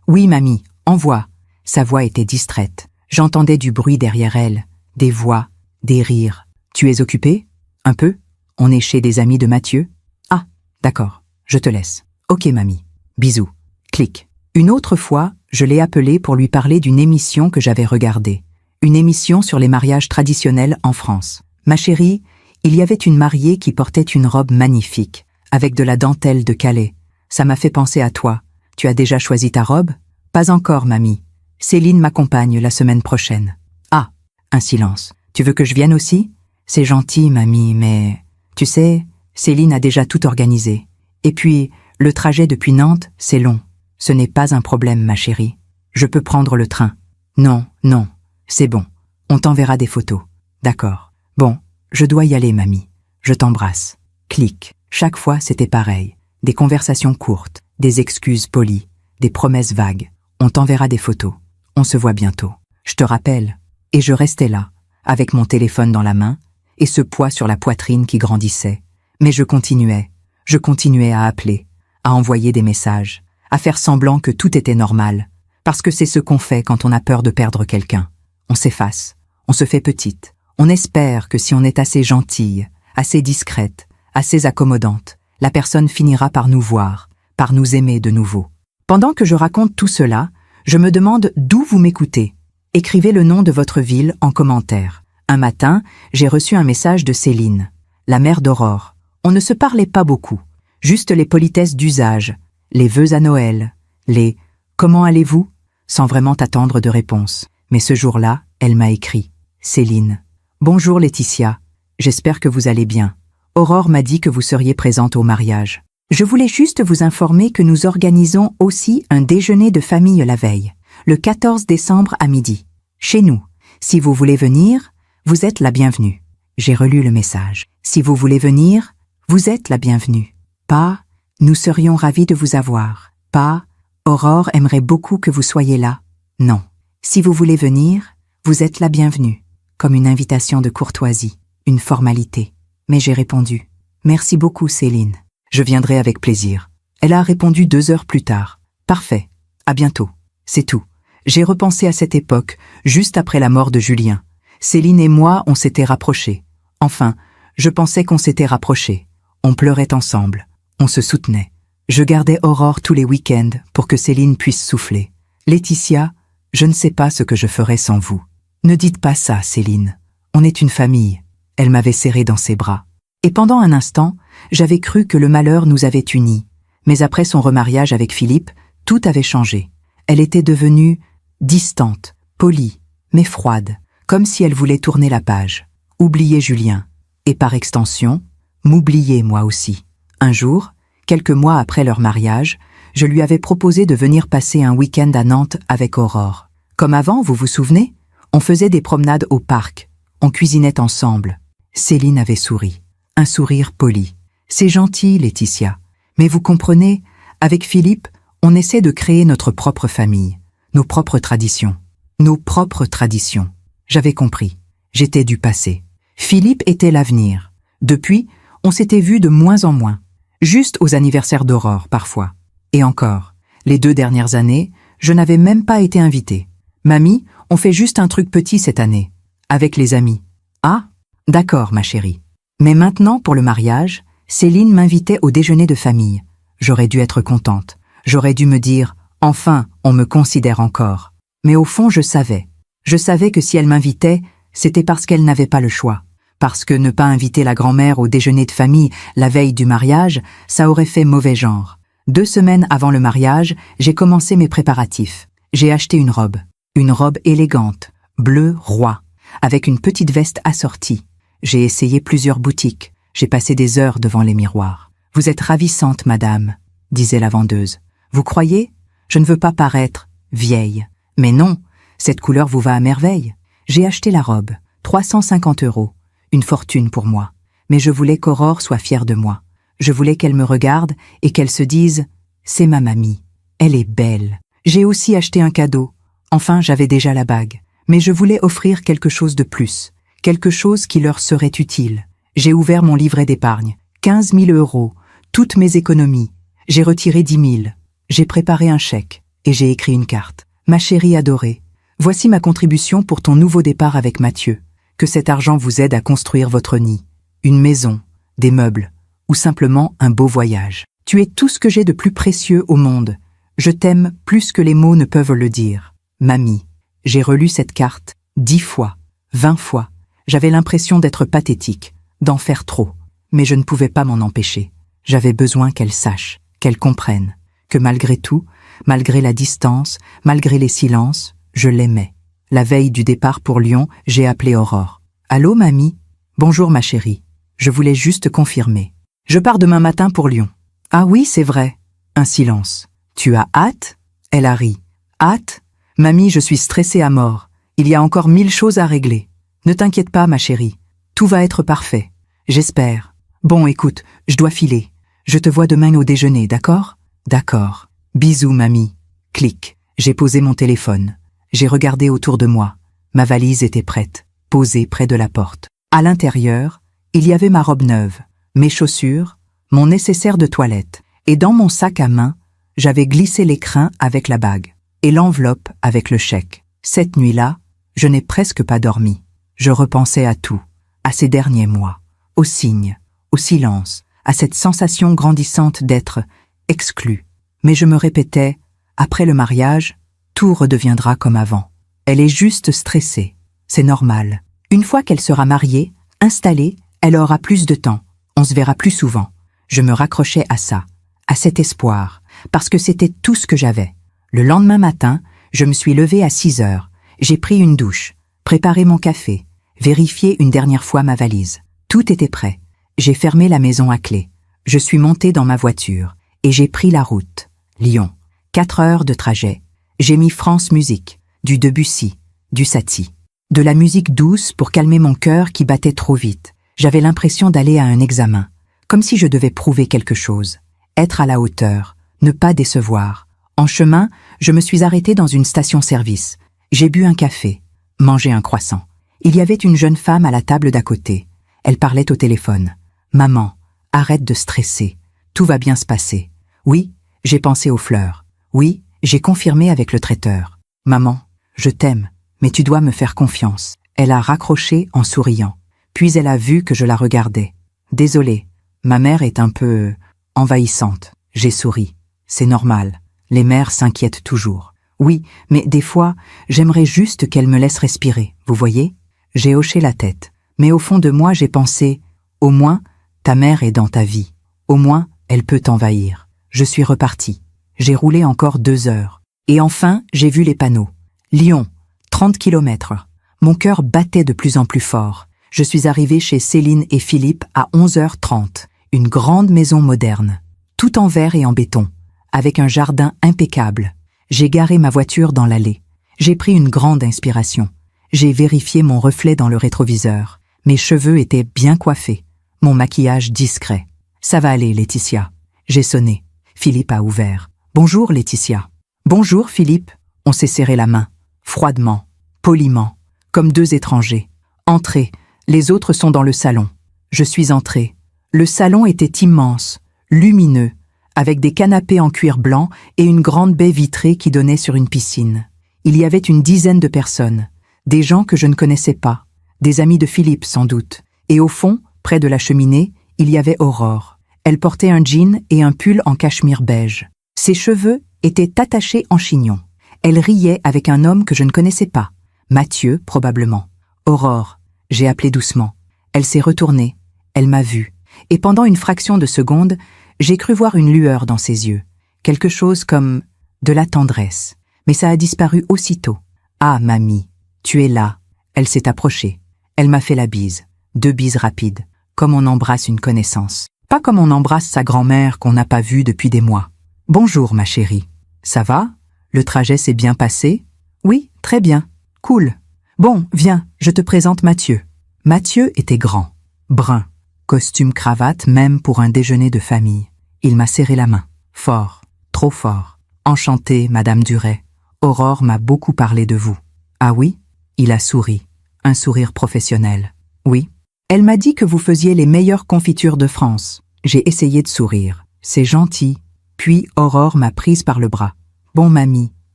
Oui, mamie, envoie. Sa voix était distraite. J'entendais du bruit derrière elle, des voix, des rires. Tu es occupée? Un peu? On est chez des amis de Mathieu? Ah, d'accord, je te laisse. Ok, mamie. Bisous. Clic. Une autre fois, je l'ai appelée pour lui parler d'une émission que j'avais regardée. Une émission sur les mariages traditionnels en France. Ma chérie, il y avait une mariée qui portait une robe magnifique, avec de la dentelle de Calais. Ça m'a fait penser à toi. Tu as déjà choisi ta robe? Pas encore, mamie. Céline m'accompagne la semaine prochaine. Ah, un silence. Tu veux que je vienne aussi? C'est gentil, mamie, mais... Tu sais, Céline a déjà tout organisé. Et puis, le trajet depuis Nantes, c'est long. Ce n'est pas un problème, ma chérie. Je peux prendre le train. Non, non, c'est bon. On t'enverra des photos. D'accord. Bon, je dois y aller, mamie. Je t'embrasse. Clic. Chaque fois, c'était pareil. Des conversations courtes, des excuses polies, des promesses vagues. On t'enverra des photos. On se voit bientôt. Je te rappelle. Et je restais là, avec mon téléphone dans la main, et ce poids sur la poitrine qui grandissait. Mais je continuais à appeler, à envoyer des messages, à faire semblant que tout était normal, parce que c'est ce qu'on fait quand on a peur de perdre quelqu'un. On s'efface, on se fait petite, on espère que si on est assez gentille, assez discrète, assez accommodante, la personne finira par nous voir, par nous aimer de nouveau. Pendant que je raconte tout cela, je me demande d'où vous m'écoutez. Écrivez le nom de votre ville en commentaire. Un matin, j'ai reçu un message de Céline, la mère d'Aurore. On ne se parlait pas beaucoup, juste les politesses d'usage, les vœux à Noël, les « Comment allez-vous » sans vraiment attendre de réponse. Mais ce jour-là, elle m'a écrit « Céline. Bonjour Laetitia, j'espère que vous allez bien. Aurore m'a dit que vous seriez présente au mariage. Je voulais juste vous informer que nous organisons aussi un déjeuner de famille la veille, le 14 décembre à midi. Chez nous, si vous voulez venir, vous êtes la bienvenue. » J'ai relu le message. Si vous voulez venir, vous êtes la bienvenue. Pas « Nous serions ravis de vous avoir ». Pas « Aurore aimerait beaucoup que vous soyez là ». Non. Si vous voulez venir, vous êtes la bienvenue. Comme une invitation de courtoisie, une formalité. Mais j'ai répondu « Merci beaucoup Céline. Je viendrai avec plaisir. » Elle a répondu 2 heures plus tard. « Parfait. À bientôt. » C'est tout. J'ai repensé à cette époque, juste après la mort de Julien. Céline et moi, on s'était rapprochés. Enfin, je pensais qu'on s'était rapprochés. On pleurait ensemble. On se soutenait. Je gardais Aurore tous les week-ends pour que Céline puisse souffler. Laetitia, je ne sais pas ce que je ferais sans vous. Ne dites pas ça, Céline. On est une famille. Elle m'avait serré dans ses bras. Et pendant un instant, j'avais cru que le malheur nous avait unis. Mais après son remariage avec Philippe, tout avait changé. Elle était devenue distante, polie, mais froide, comme si elle voulait tourner la page, oublier Julien, et par extension, m'oublier moi aussi. Un jour, quelques mois après leur mariage, je lui avais proposé de venir passer un week-end à Nantes avec Aurore. Comme avant, vous vous souvenez? On faisait des promenades au parc, on cuisinait ensemble. Céline avait souri, un sourire poli. C'est gentil, Laetitia, mais vous comprenez, avec Philippe, on essaie de créer notre propre famille, nos propres traditions. Nos propres traditions. J'avais compris. J'étais du passé. Philippe était l'avenir. Depuis, on s'était vus de moins en moins. Juste aux anniversaires d'Aurore, parfois. Et encore, les 2 dernières années, je n'avais même pas été invitée. Mamie, on fait juste un truc petit cette année. Avec les amis. Ah, d'accord, ma chérie. Mais maintenant, pour le mariage, Céline m'invitait au déjeuner de famille. J'aurais dû être contente. J'aurais dû me dire, enfin, on me considère encore. Mais au fond, je savais. Je savais que si elle m'invitait, c'était parce qu'elle n'avait pas le choix. Parce que ne pas inviter la grand-mère au déjeuner de famille la veille du mariage, ça aurait fait mauvais genre. 2 semaines avant le mariage, j'ai commencé mes préparatifs. J'ai acheté une robe élégante, bleu roi, avec une petite veste assortie. J'ai essayé plusieurs boutiques. J'ai passé des heures devant les miroirs. « Vous êtes ravissante, madame », disait la vendeuse. « Vous croyez? Je ne veux pas paraître vieille. Mais non, cette couleur vous va à merveille. » J'ai acheté la robe, 350 €, une fortune pour moi. Mais je voulais qu'Aurore soit fière de moi. Je voulais qu'elle me regarde et qu'elle se dise « C'est ma mamie. Elle est belle. » J'ai aussi acheté un cadeau, Enfin, j'avais déjà la bague. Mais je voulais offrir quelque chose de plus. Quelque chose qui leur serait utile. J'ai ouvert mon livret d'épargne. 15 000 €. Toutes mes économies. J'ai retiré 10 000. J'ai préparé un chèque. Et j'ai écrit une carte. Ma chérie adorée. Voici ma contribution pour ton nouveau départ avec Mathieu. Que cet argent vous aide à construire votre nid. Une maison. Des meubles. Ou simplement un beau voyage. Tu es tout ce que j'ai de plus précieux au monde. Je t'aime plus que les mots ne peuvent le dire. Mamie. J'ai relu cette carte 10 fois, 20 fois. J'avais l'impression d'être pathétique, d'en faire trop. Mais je ne pouvais pas m'en empêcher. J'avais besoin qu'elle sache, qu'elle comprenne, que malgré tout, malgré la distance, malgré les silences, je l'aimais. La veille du départ pour Lyon, j'ai appelé Aurore. « Allô, mamie ? Bonjour, ma chérie. Je voulais juste confirmer. Je pars demain matin pour Lyon. »« Ah oui, c'est vrai. » Un silence. « Tu as hâte ?» Elle a ri. « Hâte ? Mamie, je suis stressée à mort. Il y a encore 1000 choses à régler. Ne t'inquiète pas, ma chérie. Tout va être parfait. J'espère. Bon, écoute, je dois filer. Je te vois demain au déjeuner, d'accord ? D'accord. Bisous, mamie. Clic. J'ai posé mon téléphone. J'ai regardé autour de moi. Ma valise était prête, posée près de la porte. À l'intérieur, il y avait ma robe neuve, mes chaussures, mon nécessaire de toilette. Et dans mon sac à main, j'avais glissé l'écrin avec la bague et l'enveloppe avec le chèque. Cette nuit-là, je n'ai presque pas dormi. Je repensais à tout, à ces derniers mois, aux signes, au silence, à cette sensation grandissante d'être exclu. Mais je me répétais, après le mariage, tout redeviendra comme avant. Elle est juste stressée. C'est normal. Une fois qu'elle sera mariée, installée, elle aura plus de temps. On se verra plus souvent. Je me raccrochais à ça, à cet espoir, parce que c'était tout ce que j'avais. Le lendemain matin, je me suis levée à 6 heures. J'ai pris une douche, préparé mon café, vérifié une dernière fois ma valise. Tout était prêt. J'ai fermé la maison à clé. Je suis montée dans ma voiture et j'ai pris la route. Lyon. 4 heures de trajet. J'ai mis France Musique, du Debussy, du Satie. De la musique douce pour calmer mon cœur qui battait trop vite. J'avais l'impression d'aller à un examen, comme si je devais prouver quelque chose. Être à la hauteur, ne pas décevoir. En chemin, je me suis arrêtée dans une station-service. J'ai bu un café, mangé un croissant. Il y avait une jeune femme à la table d'à côté. Elle parlait au téléphone. « Maman, arrête de stresser. Tout va bien se passer. Oui, j'ai pensé aux fleurs. Oui, j'ai confirmé avec le traiteur. Maman, je t'aime, mais tu dois me faire confiance. » Elle a raccroché en souriant. Puis elle a vu que je la regardais. « Désolée, ma mère est un peu envahissante. » J'ai souri. « C'est normal. Les mères s'inquiètent toujours. » Oui, mais des fois, j'aimerais juste qu'elle me laisse respirer, vous voyez ? J'ai hoché la tête. Mais au fond de moi, j'ai pensé, au moins, ta mère est dans ta vie. Au moins, elle peut t'envahir. Je suis repartie. J'ai roulé encore 2 heures. Et enfin, j'ai vu les panneaux. Lyon, 30 km. Mon cœur battait de plus en plus fort. Je suis arrivée chez Céline et Philippe à 11h30. Une grande maison moderne, tout en verre et en béton, avec un jardin impeccable. J'ai garé ma voiture dans l'allée. J'ai pris une grande inspiration. J'ai vérifié mon reflet dans le rétroviseur. Mes cheveux étaient bien coiffés. Mon maquillage discret. « Ça va aller, Laetitia. » J'ai sonné. Philippe a ouvert. « Bonjour, Laetitia. »« Bonjour, Philippe. » On s'est serré la main. Froidement, poliment, comme 2 étrangers. « Entrez. Les autres sont dans le salon. » Je suis entrée. Le salon était immense, lumineux, avec des canapés en cuir blanc et une grande baie vitrée qui donnait sur une piscine. Il y avait une dizaine de personnes, des gens que je ne connaissais pas, des amis de Philippe sans doute. Et au fond, près de la cheminée, il y avait Aurore. Elle portait un jean et un pull en cachemire beige. Ses cheveux étaient attachés en chignon. Elle riait avec un homme que je ne connaissais pas. Mathieu, probablement. « Aurore », j'ai appelé doucement. Elle s'est retournée, elle m'a vue. Et pendant une fraction de seconde, j'ai cru voir une lueur dans ses yeux. Quelque chose comme de la tendresse. Mais ça a disparu aussitôt. « Ah, mamie, tu es là. » Elle s'est approchée. Elle m'a fait la bise. 2 bises rapides, comme on embrasse une connaissance. Pas comme on embrasse sa grand-mère qu'on n'a pas vue depuis des mois. « Bonjour, ma chérie. Ça va ? Le trajet s'est bien passé ? » « Oui, très bien. Cool. Bon, viens, je te présente Mathieu. » Mathieu était grand, brun, costume cravate même pour un déjeuner de famille. Il m'a serré la main. Fort, trop fort. « Enchantée, Madame Duret. » Aurore m'a beaucoup parlé de vous. Ah oui? Il a souri. Un sourire professionnel. Oui. Elle m'a dit que vous faisiez les meilleures confitures de France. J'ai essayé de sourire. C'est gentil. Puis Aurore m'a prise par le bras. Bon mamie,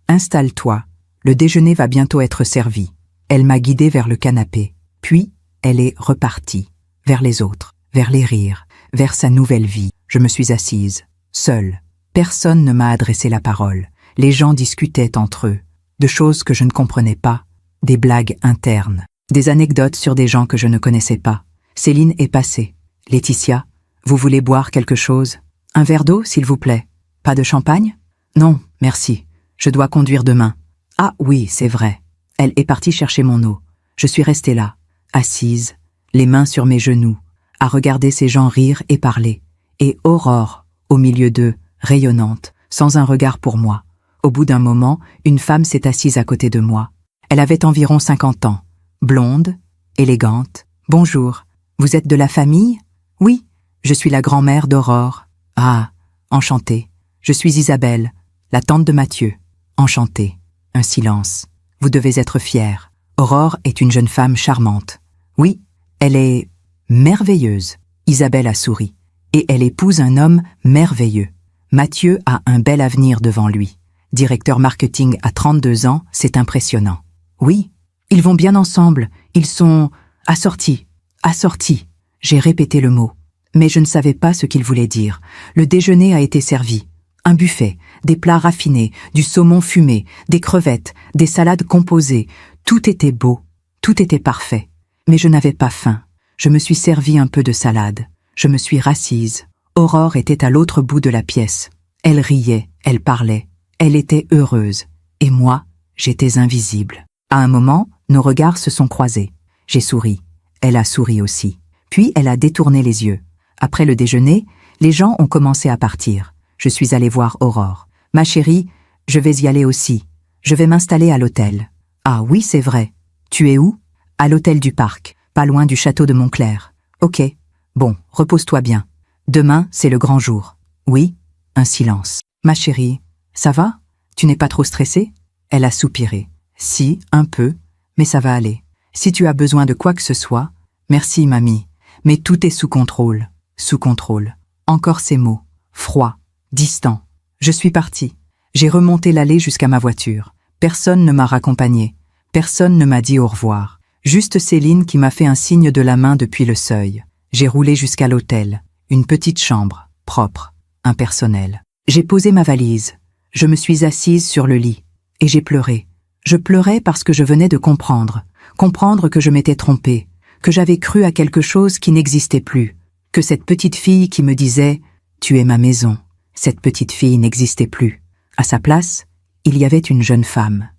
installe-toi. Le déjeuner va bientôt être servi. Elle m'a guidée vers le canapé. Puis, elle est repartie. Vers les autres, vers les rires, vers sa nouvelle vie. Je me suis assise, seule. Personne ne m'a adressé la parole. Les gens discutaient entre eux. De choses que je ne comprenais pas. Des blagues internes. Des anecdotes sur des gens que je ne connaissais pas. Céline est passée. Laetitia, vous voulez boire quelque chose? Un verre d'eau, s'il vous plaît. Pas de champagne? Non, merci. Je dois conduire demain. Ah oui, c'est vrai. Elle est partie chercher mon eau. Je suis restée là, assise, les mains sur mes genoux, à regarder ces gens rire et parler. Et Aurore, au milieu d'eux, rayonnante, sans un regard pour moi. Au bout d'un moment, une femme s'est assise à côté de moi. Elle avait environ 50 ans. Blonde, élégante. Bonjour, vous êtes de la famille? Oui, je suis la grand-mère d'Aurore. Ah, enchantée. Je suis Isabelle, la tante de Mathieu. Enchantée. Un silence. Vous devez être fière. Aurore est une jeune femme charmante. Oui, elle est merveilleuse. Isabelle a souri. Et elle épouse un homme merveilleux. Mathieu a un bel avenir devant lui. Directeur marketing à 32 ans, c'est impressionnant. Oui, ils vont bien ensemble. Ils sont assortis. Assortis. J'ai répété le mot. Mais je ne savais pas ce qu'il voulait dire. Le déjeuner a été servi. Un buffet, des plats raffinés, du saumon fumé, des crevettes, des salades composées. Tout était beau, tout était parfait. Mais je n'avais pas faim. Je me suis servi un peu de salade. Je me suis rassise. Aurore était à l'autre bout de la pièce. Elle riait, elle parlait. Elle était heureuse. Et moi, j'étais invisible. À un moment, nos regards se sont croisés. J'ai souri. Elle a souri aussi. Puis elle a détourné les yeux. Après le déjeuner, les gens ont commencé à partir. Je suis allée voir Aurore. Ma chérie, je vais y aller aussi. Je vais m'installer à l'hôtel. Ah oui, c'est vrai. Tu es où? À l'hôtel du Parc, pas loin du château de Montclair. Ok. Bon, repose-toi bien. Demain, c'est le grand jour. Oui? Un silence. Ma chérie, ça va? Tu n'es pas trop stressée? Elle a soupiré. Si, un peu, mais ça va aller. Si tu as besoin de quoi que ce soit, merci, mamie. Mais tout est sous contrôle. Sous contrôle. Encore ces mots. Froid. Distant. Je suis partie. J'ai remonté l'allée jusqu'à ma voiture. Personne ne m'a raccompagnée. Personne ne m'a dit au revoir. Juste Céline qui m'a fait un signe de la main depuis le seuil. J'ai roulé jusqu'à l'hôtel. Une petite chambre. Propre. Impersonnelle. J'ai posé ma valise. Je me suis assise sur le lit. Et j'ai pleuré. Je pleurais parce que je venais de comprendre. Comprendre que je m'étais trompée. Que j'avais cru à quelque chose qui n'existait plus. Que cette petite fille qui me disait « Tu es ma maison », cette petite fille n'existait plus. À sa place, il y avait une jeune femme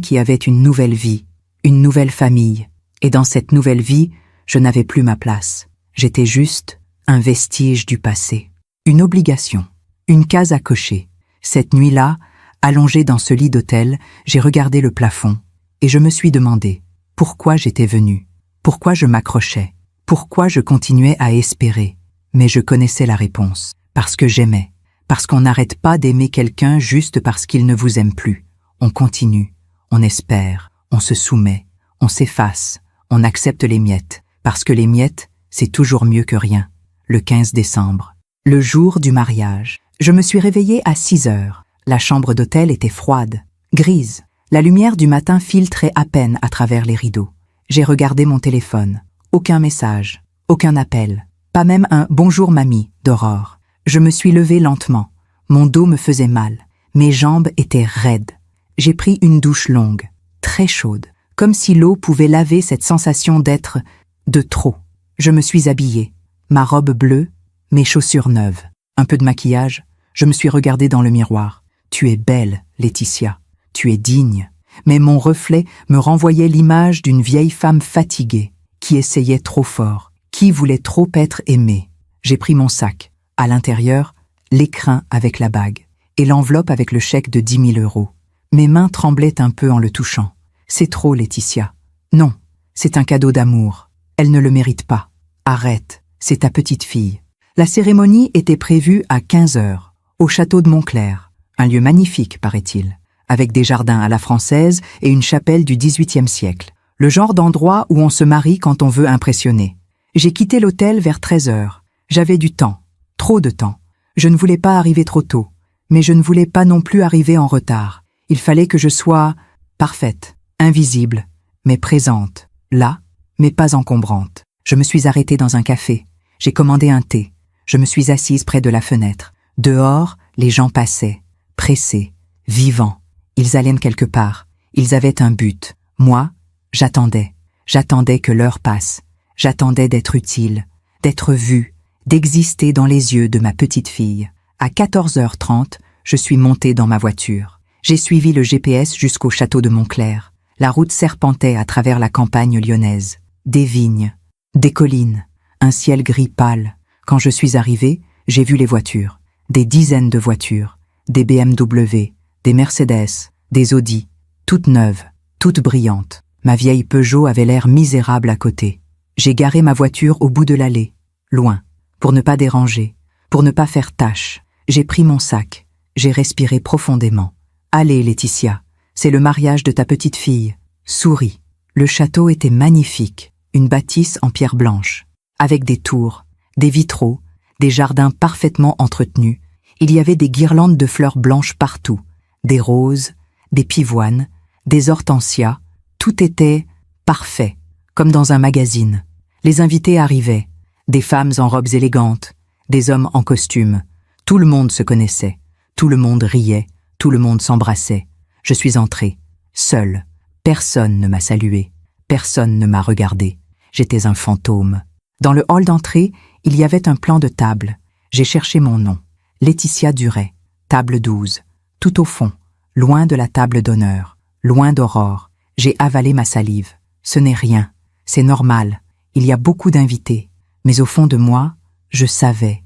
qui avait une nouvelle vie, une nouvelle famille. Et dans cette nouvelle vie, je n'avais plus ma place. J'étais juste un vestige du passé. Une obligation, une case à cocher. Cette nuit-là, allongée dans ce lit d'hôtel, j'ai regardé le plafond et je me suis demandé pourquoi j'étais venue, pourquoi je m'accrochais, pourquoi je continuais à espérer. Mais je connaissais la réponse. Parce que j'aimais. Parce qu'on n'arrête pas d'aimer quelqu'un juste parce qu'il ne vous aime plus. On continue, on espère, on se soumet, on s'efface, on accepte les miettes. Parce que les miettes, c'est toujours mieux que rien. Le 15 décembre. Le jour du mariage. Je me suis réveillée à 6 heures. La chambre d'hôtel était froide, grise. La lumière du matin filtrait à peine à travers les rideaux. J'ai regardé mon téléphone. Aucun message, aucun appel. Pas même un « bonjour mamie » d'Aurore. Je me suis levée lentement. Mon dos me faisait mal. Mes jambes étaient raides. J'ai pris une douche longue, très chaude, comme si l'eau pouvait laver cette sensation d'être de trop. Je me suis habillée. Ma robe bleue, mes chaussures neuves. Un peu de maquillage. Je me suis regardée dans le miroir. Tu es belle, Laetitia. Tu es digne. Mais mon reflet me renvoyait l'image d'une vieille femme fatiguée, qui essayait trop fort, qui voulait trop être aimée. J'ai pris mon sac. À l'intérieur, l'écrin avec la bague et l'enveloppe avec le chèque de 10 000 €. Mes mains tremblaient un peu en le touchant. C'est trop, Laetitia. Non, c'est un cadeau d'amour. Elle ne le mérite pas. Arrête, c'est ta petite fille. La cérémonie était prévue à 15 heures, au château de Montclair. Un lieu magnifique, paraît-il, avec des jardins à la française et une chapelle du XVIIIe siècle. Le genre d'endroit où on se marie quand on veut impressionner. J'ai quitté l'hôtel vers 13 heures. J'avais du temps, trop de temps. Je ne voulais pas arriver trop tôt, mais je ne voulais pas non plus arriver en retard. Il fallait que je sois parfaite, invisible, mais présente, là, mais pas encombrante. Je me suis arrêtée dans un café. J'ai commandé un thé. Je me suis assise près de la fenêtre. Dehors, les gens passaient, pressés, vivants. Ils allaient quelque part. Ils avaient un but. Moi, j'attendais. J'attendais que l'heure passe. J'attendais d'être utile, d'être vue, d'exister dans les yeux de ma petite fille. À 14h30, je suis montée dans ma voiture. J'ai suivi le GPS jusqu'au château de Montclair. La route serpentait à travers la campagne lyonnaise. Des vignes, des collines, un ciel gris pâle. Quand je suis arrivée, j'ai vu les voitures. Des dizaines de voitures. Des BMW, des Mercedes, des Audi. Toutes neuves, toutes brillantes. Ma vieille Peugeot avait l'air misérable à côté. J'ai garé ma voiture au bout de l'allée, loin, pour ne pas déranger, pour ne pas faire tâche. J'ai pris mon sac, j'ai respiré profondément. Allez, Laetitia, c'est le mariage de ta petite fille. Souris. Le château était magnifique, une bâtisse en pierre blanche, avec des tours, des vitraux, des jardins parfaitement entretenus. Il y avait des guirlandes de fleurs blanches partout, des roses, des pivoines, des hortensias. Tout était parfait, comme dans un magazine. Les invités arrivaient, des femmes en robes élégantes, des hommes en costume. Tout le monde se connaissait, tout le monde riait, tout le monde s'embrassait. Je suis entrée, seule. Personne ne m'a saluée, personne ne m'a regardée. J'étais un fantôme. Dans le hall d'entrée, il y avait un plan de table. J'ai cherché mon nom. Laetitia Duret, table 12. Tout au fond, loin de la table d'honneur, loin d'Aurore. J'ai avalé ma salive. Ce n'est rien. C'est normal, il y a beaucoup d'invités, mais au fond de moi, je savais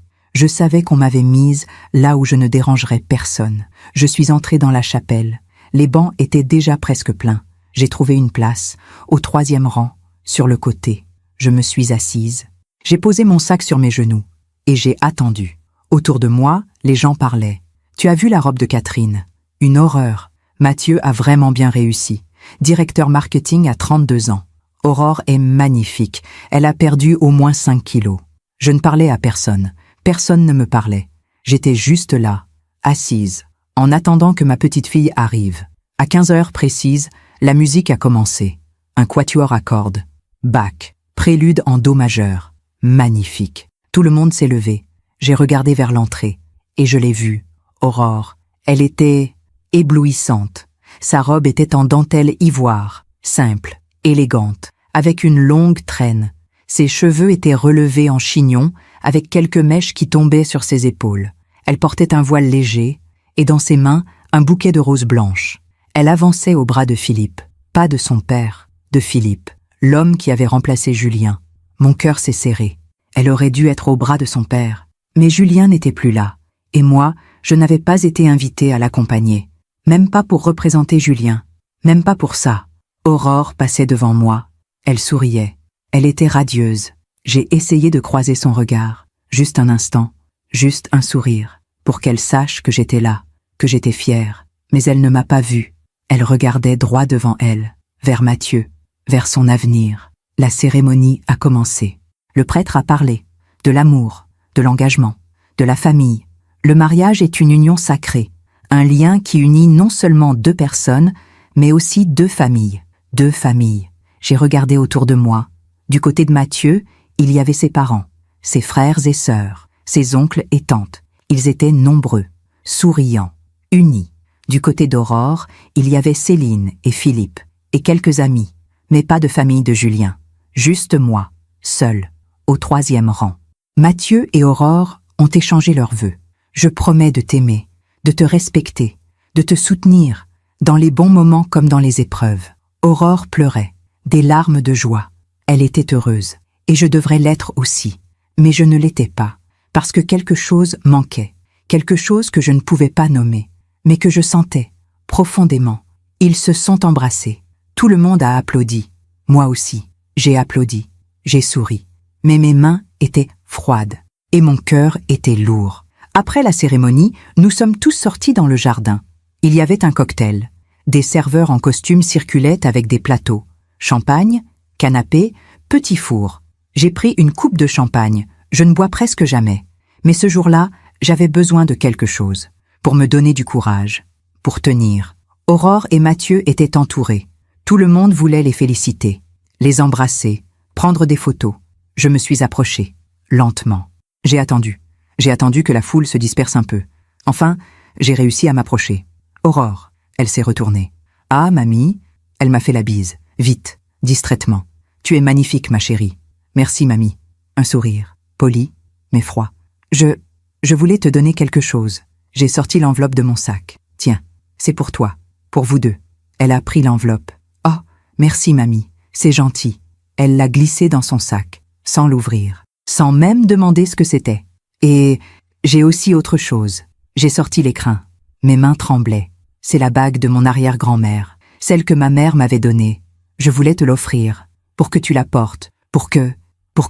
qu'on m'avait mise là où je ne dérangerais personne. Je suis entrée dans la chapelle, les bancs étaient déjà presque pleins. J'ai trouvé une place, au 3e rang, sur le côté. Je me suis assise, j'ai posé mon sac sur mes genoux, et j'ai attendu. Autour de moi, les gens parlaient. Tu as vu la robe de Catherine? Une horreur. Mathieu a vraiment bien réussi. Directeur marketing à 32 ans. Aurore est magnifique, elle a perdu au moins 5 kilos. Je ne parlais à personne, personne ne me parlait. J'étais juste là, assise, en attendant que ma petite fille arrive. À 15 heures précises, la musique a commencé. Un quatuor à cordes. Bach, prélude en do majeur. Magnifique. Tout le monde s'est levé. J'ai regardé vers l'entrée, et je l'ai vue. Aurore, elle était éblouissante. Sa robe était en dentelle ivoire, simple, élégante, avec une longue traîne. Ses cheveux étaient relevés en chignon, avec quelques mèches qui tombaient sur ses épaules. Elle portait un voile léger, et dans ses mains, un bouquet de roses blanches. Elle avançait au bras de Philippe, pas de son père, de Philippe, l'homme qui avait remplacé Julien. Mon cœur s'est serré. Elle aurait dû être au bras de son père. Mais Julien n'était plus là, et moi, je n'avais pas été invitée à l'accompagner. Même pas pour représenter Julien, même pas pour ça. Aurore passait devant moi. Elle souriait. Elle était radieuse. J'ai essayé de croiser son regard. Juste un instant, juste un sourire, pour qu'elle sache que j'étais là, que j'étais fière. Mais elle ne m'a pas vue. Elle regardait droit devant elle, vers Mathieu, vers son avenir. La cérémonie a commencé. Le prêtre a parlé. De l'amour, de l'engagement, de la famille. Le mariage est une union sacrée. Un lien qui unit non seulement 2 personnes, mais aussi 2 familles. 2 familles. J'ai regardé autour de moi. Du côté de Mathieu, il y avait ses parents, ses frères et sœurs, ses oncles et tantes. Ils étaient nombreux, souriants, unis. Du côté d'Aurore, il y avait Céline et Philippe, et quelques amis, mais pas de famille de Julien. Juste moi, seule, au 3e rang. Mathieu et Aurore ont échangé leurs vœux. Je promets de t'aimer, de te respecter, de te soutenir, dans les bons moments comme dans les épreuves. Aurore pleurait, des larmes de joie. Elle était heureuse, et je devrais l'être aussi. Mais je ne l'étais pas, parce que quelque chose manquait, quelque chose que je ne pouvais pas nommer, mais que je sentais, profondément. Ils se sont embrassés. Tout le monde a applaudi. Moi aussi, j'ai applaudi, j'ai souri. Mais mes mains étaient froides, et mon cœur était lourd. Après la cérémonie, nous sommes tous sortis dans le jardin. Il y avait un cocktail. Des serveurs en costume circulaient avec des plateaux. Champagne, canapé, petit four. J'ai pris une coupe de champagne. Je ne bois presque jamais. Mais ce jour-là, j'avais besoin de quelque chose. Pour me donner du courage. Pour tenir. Aurore et Mathieu étaient entourés. Tout le monde voulait les féliciter. Les embrasser. Prendre des photos. Je me suis approchée. Lentement. J'ai attendu. J'ai attendu que la foule se disperse un peu. Enfin, j'ai réussi à m'approcher. Aurore. Elle s'est retournée. Ah, mamie. Elle m'a fait la bise. Vite. Distraitement. Tu es magnifique, ma chérie. Merci, mamie. Un sourire. Poli, mais froid. Je voulais te donner quelque chose. J'ai sorti l'enveloppe de mon sac. Tiens, c'est pour toi. Pour vous deux. Elle a pris l'enveloppe. Oh, merci, mamie. C'est gentil. Elle l'a glissée dans son sac, sans l'ouvrir, sans même demander ce que c'était. Et j'ai aussi autre chose. J'ai sorti l'écrin. Mes mains tremblaient. C'est la bague de mon arrière-grand-mère, celle que ma mère m'avait donnée. Je voulais te l'offrir, pour que tu la portes, pour que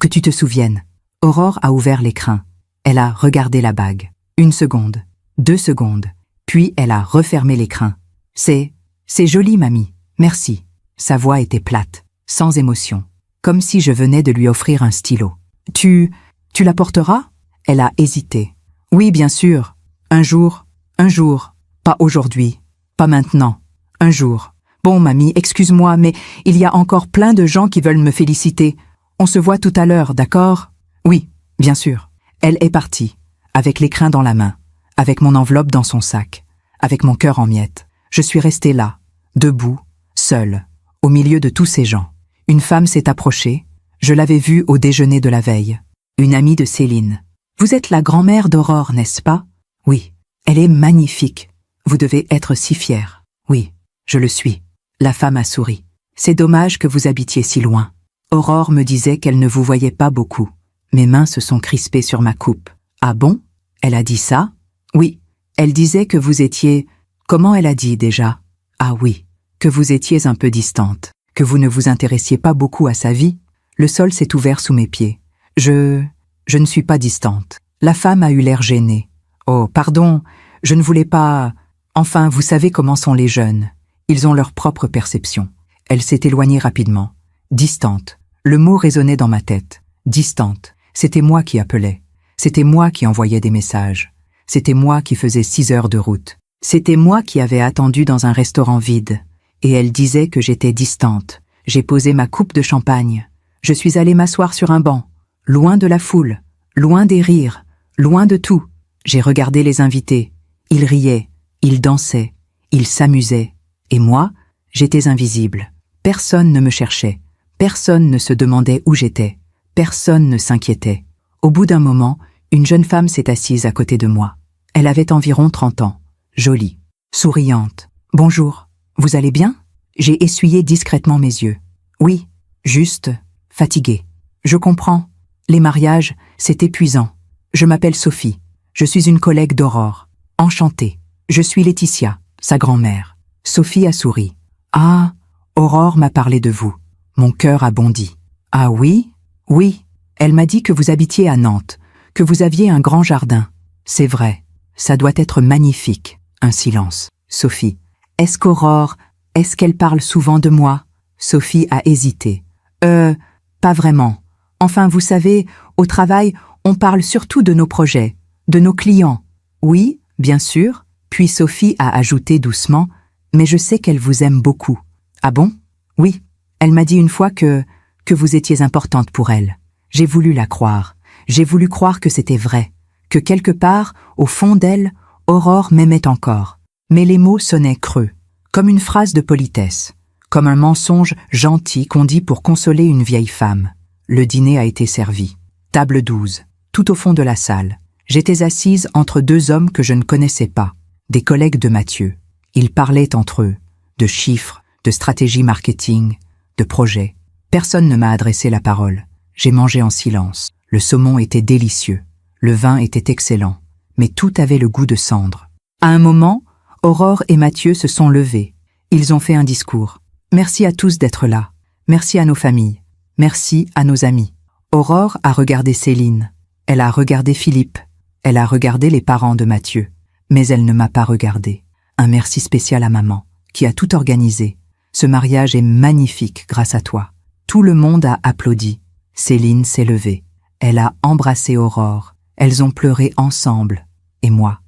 tu te souviennes. Aurore a ouvert l'écrin. Elle a regardé la bague. 1 seconde, 2 secondes, puis elle a refermé l'écrin. C'est joli, mamie. Merci. Sa voix était plate, sans émotion, comme si je venais de lui offrir un stylo. Tu la porteras? Elle a hésité. Oui, bien sûr. Un jour. Pas aujourd'hui. Pas maintenant. Un jour. Bon, mamie, excuse-moi, mais il y a encore plein de gens qui veulent me féliciter. On se voit tout à l'heure, d'accord? Oui, bien sûr. Elle est partie, avec l'écrin dans la main, avec mon enveloppe dans son sac, avec mon cœur en miettes. Je suis restée là, debout, seule, au milieu de tous ces gens. Une femme s'est approchée. Je l'avais vue au déjeuner de la veille. Une amie de Céline. Vous êtes la grand-mère d'Aurore, n'est-ce pas? Oui. Elle est magnifique. Vous devez être si fière. Oui, je le suis. La femme a souri. C'est dommage que vous habitiez si loin. Aurore me disait qu'elle ne vous voyait pas beaucoup. Mes mains se sont crispées sur ma coupe. Ah bon? Elle a dit ça? Oui. Elle disait que vous étiez... Comment elle a dit déjà? Ah oui, que vous étiez un peu distante, que vous ne vous intéressiez pas beaucoup à sa vie. Le sol s'est ouvert sous mes pieds. Je ne suis pas distante. La femme a eu l'air gênée. Oh, pardon, je ne voulais pas... Enfin, vous savez comment sont les jeunes. Ils ont leur propre perception. Elle s'est éloignée rapidement. Distante. Le mot résonnait dans ma tête. Distante. C'était moi qui appelais. C'était moi qui envoyais des messages. C'était moi qui faisais 6 heures de route. C'était moi qui avais attendu dans un restaurant vide. Et elle disait que j'étais distante. J'ai posé ma coupe de champagne. Je suis allée m'asseoir sur un banc, loin de la foule, loin des rires, loin de tout. J'ai regardé les invités. Ils riaient, ils dansaient, ils s'amusaient. Et moi, j'étais invisible. Personne ne me cherchait. Personne ne se demandait où j'étais. Personne ne s'inquiétait. Au bout d'un moment, une jeune femme s'est assise à côté de moi. Elle avait environ 30 ans. Jolie, souriante. « Bonjour, vous allez bien ?» J'ai essuyé discrètement mes yeux. « Oui, juste, fatiguée. Je comprends. Les mariages, c'est épuisant. Je m'appelle Sophie. Je suis une collègue d'Aurore. Enchantée. Je suis Laetitia, sa grand-mère. » Sophie a souri. « Ah, Aurore m'a parlé de vous. Mon cœur a bondi. »« Ah oui? Oui. Elle m'a dit que vous habitiez à Nantes, que vous aviez un grand jardin. C'est vrai. Ça doit être magnifique. » Un silence. Sophie. « Est-ce qu'elle parle souvent de moi ?» Sophie a hésité. Pas vraiment. Enfin, vous savez, au travail, on parle surtout de nos projets, de nos clients. » Oui, bien sûr. Puis Sophie a ajouté doucement, « Mais je sais qu'elle vous aime beaucoup. » Ah bon? Oui. Elle m'a dit une fois que vous étiez importante pour elle. J'ai voulu la croire. J'ai voulu croire que c'était vrai, que quelque part, au fond d'elle, Aurore m'aimait encore. Mais les mots sonnaient creux, comme une phrase de politesse, comme un mensonge gentil qu'on dit pour consoler une vieille femme. Le dîner a été servi. Table 12, tout au fond de la salle. J'étais assise entre 2 hommes que je ne connaissais pas, des collègues de Mathieu. Ils parlaient entre eux, de chiffres, de stratégie marketing, de projets. Personne ne m'a adressé la parole. J'ai mangé en silence. Le saumon était délicieux. Le vin était excellent. Mais tout avait le goût de cendre. À un moment, Aurore et Mathieu se sont levés. Ils ont fait un discours. Merci à tous d'être là. Merci à nos familles. Merci à nos amis. Aurore a regardé Céline. Elle a regardé Philippe. Elle a regardé les parents de Mathieu. Mais elle ne m'a pas regardé. Un merci spécial à maman, qui a tout organisé. Ce mariage est magnifique grâce à toi. Tout le monde a applaudi. Céline s'est levée. Elle a embrassé Aurore. Elles ont pleuré ensemble. Et moi,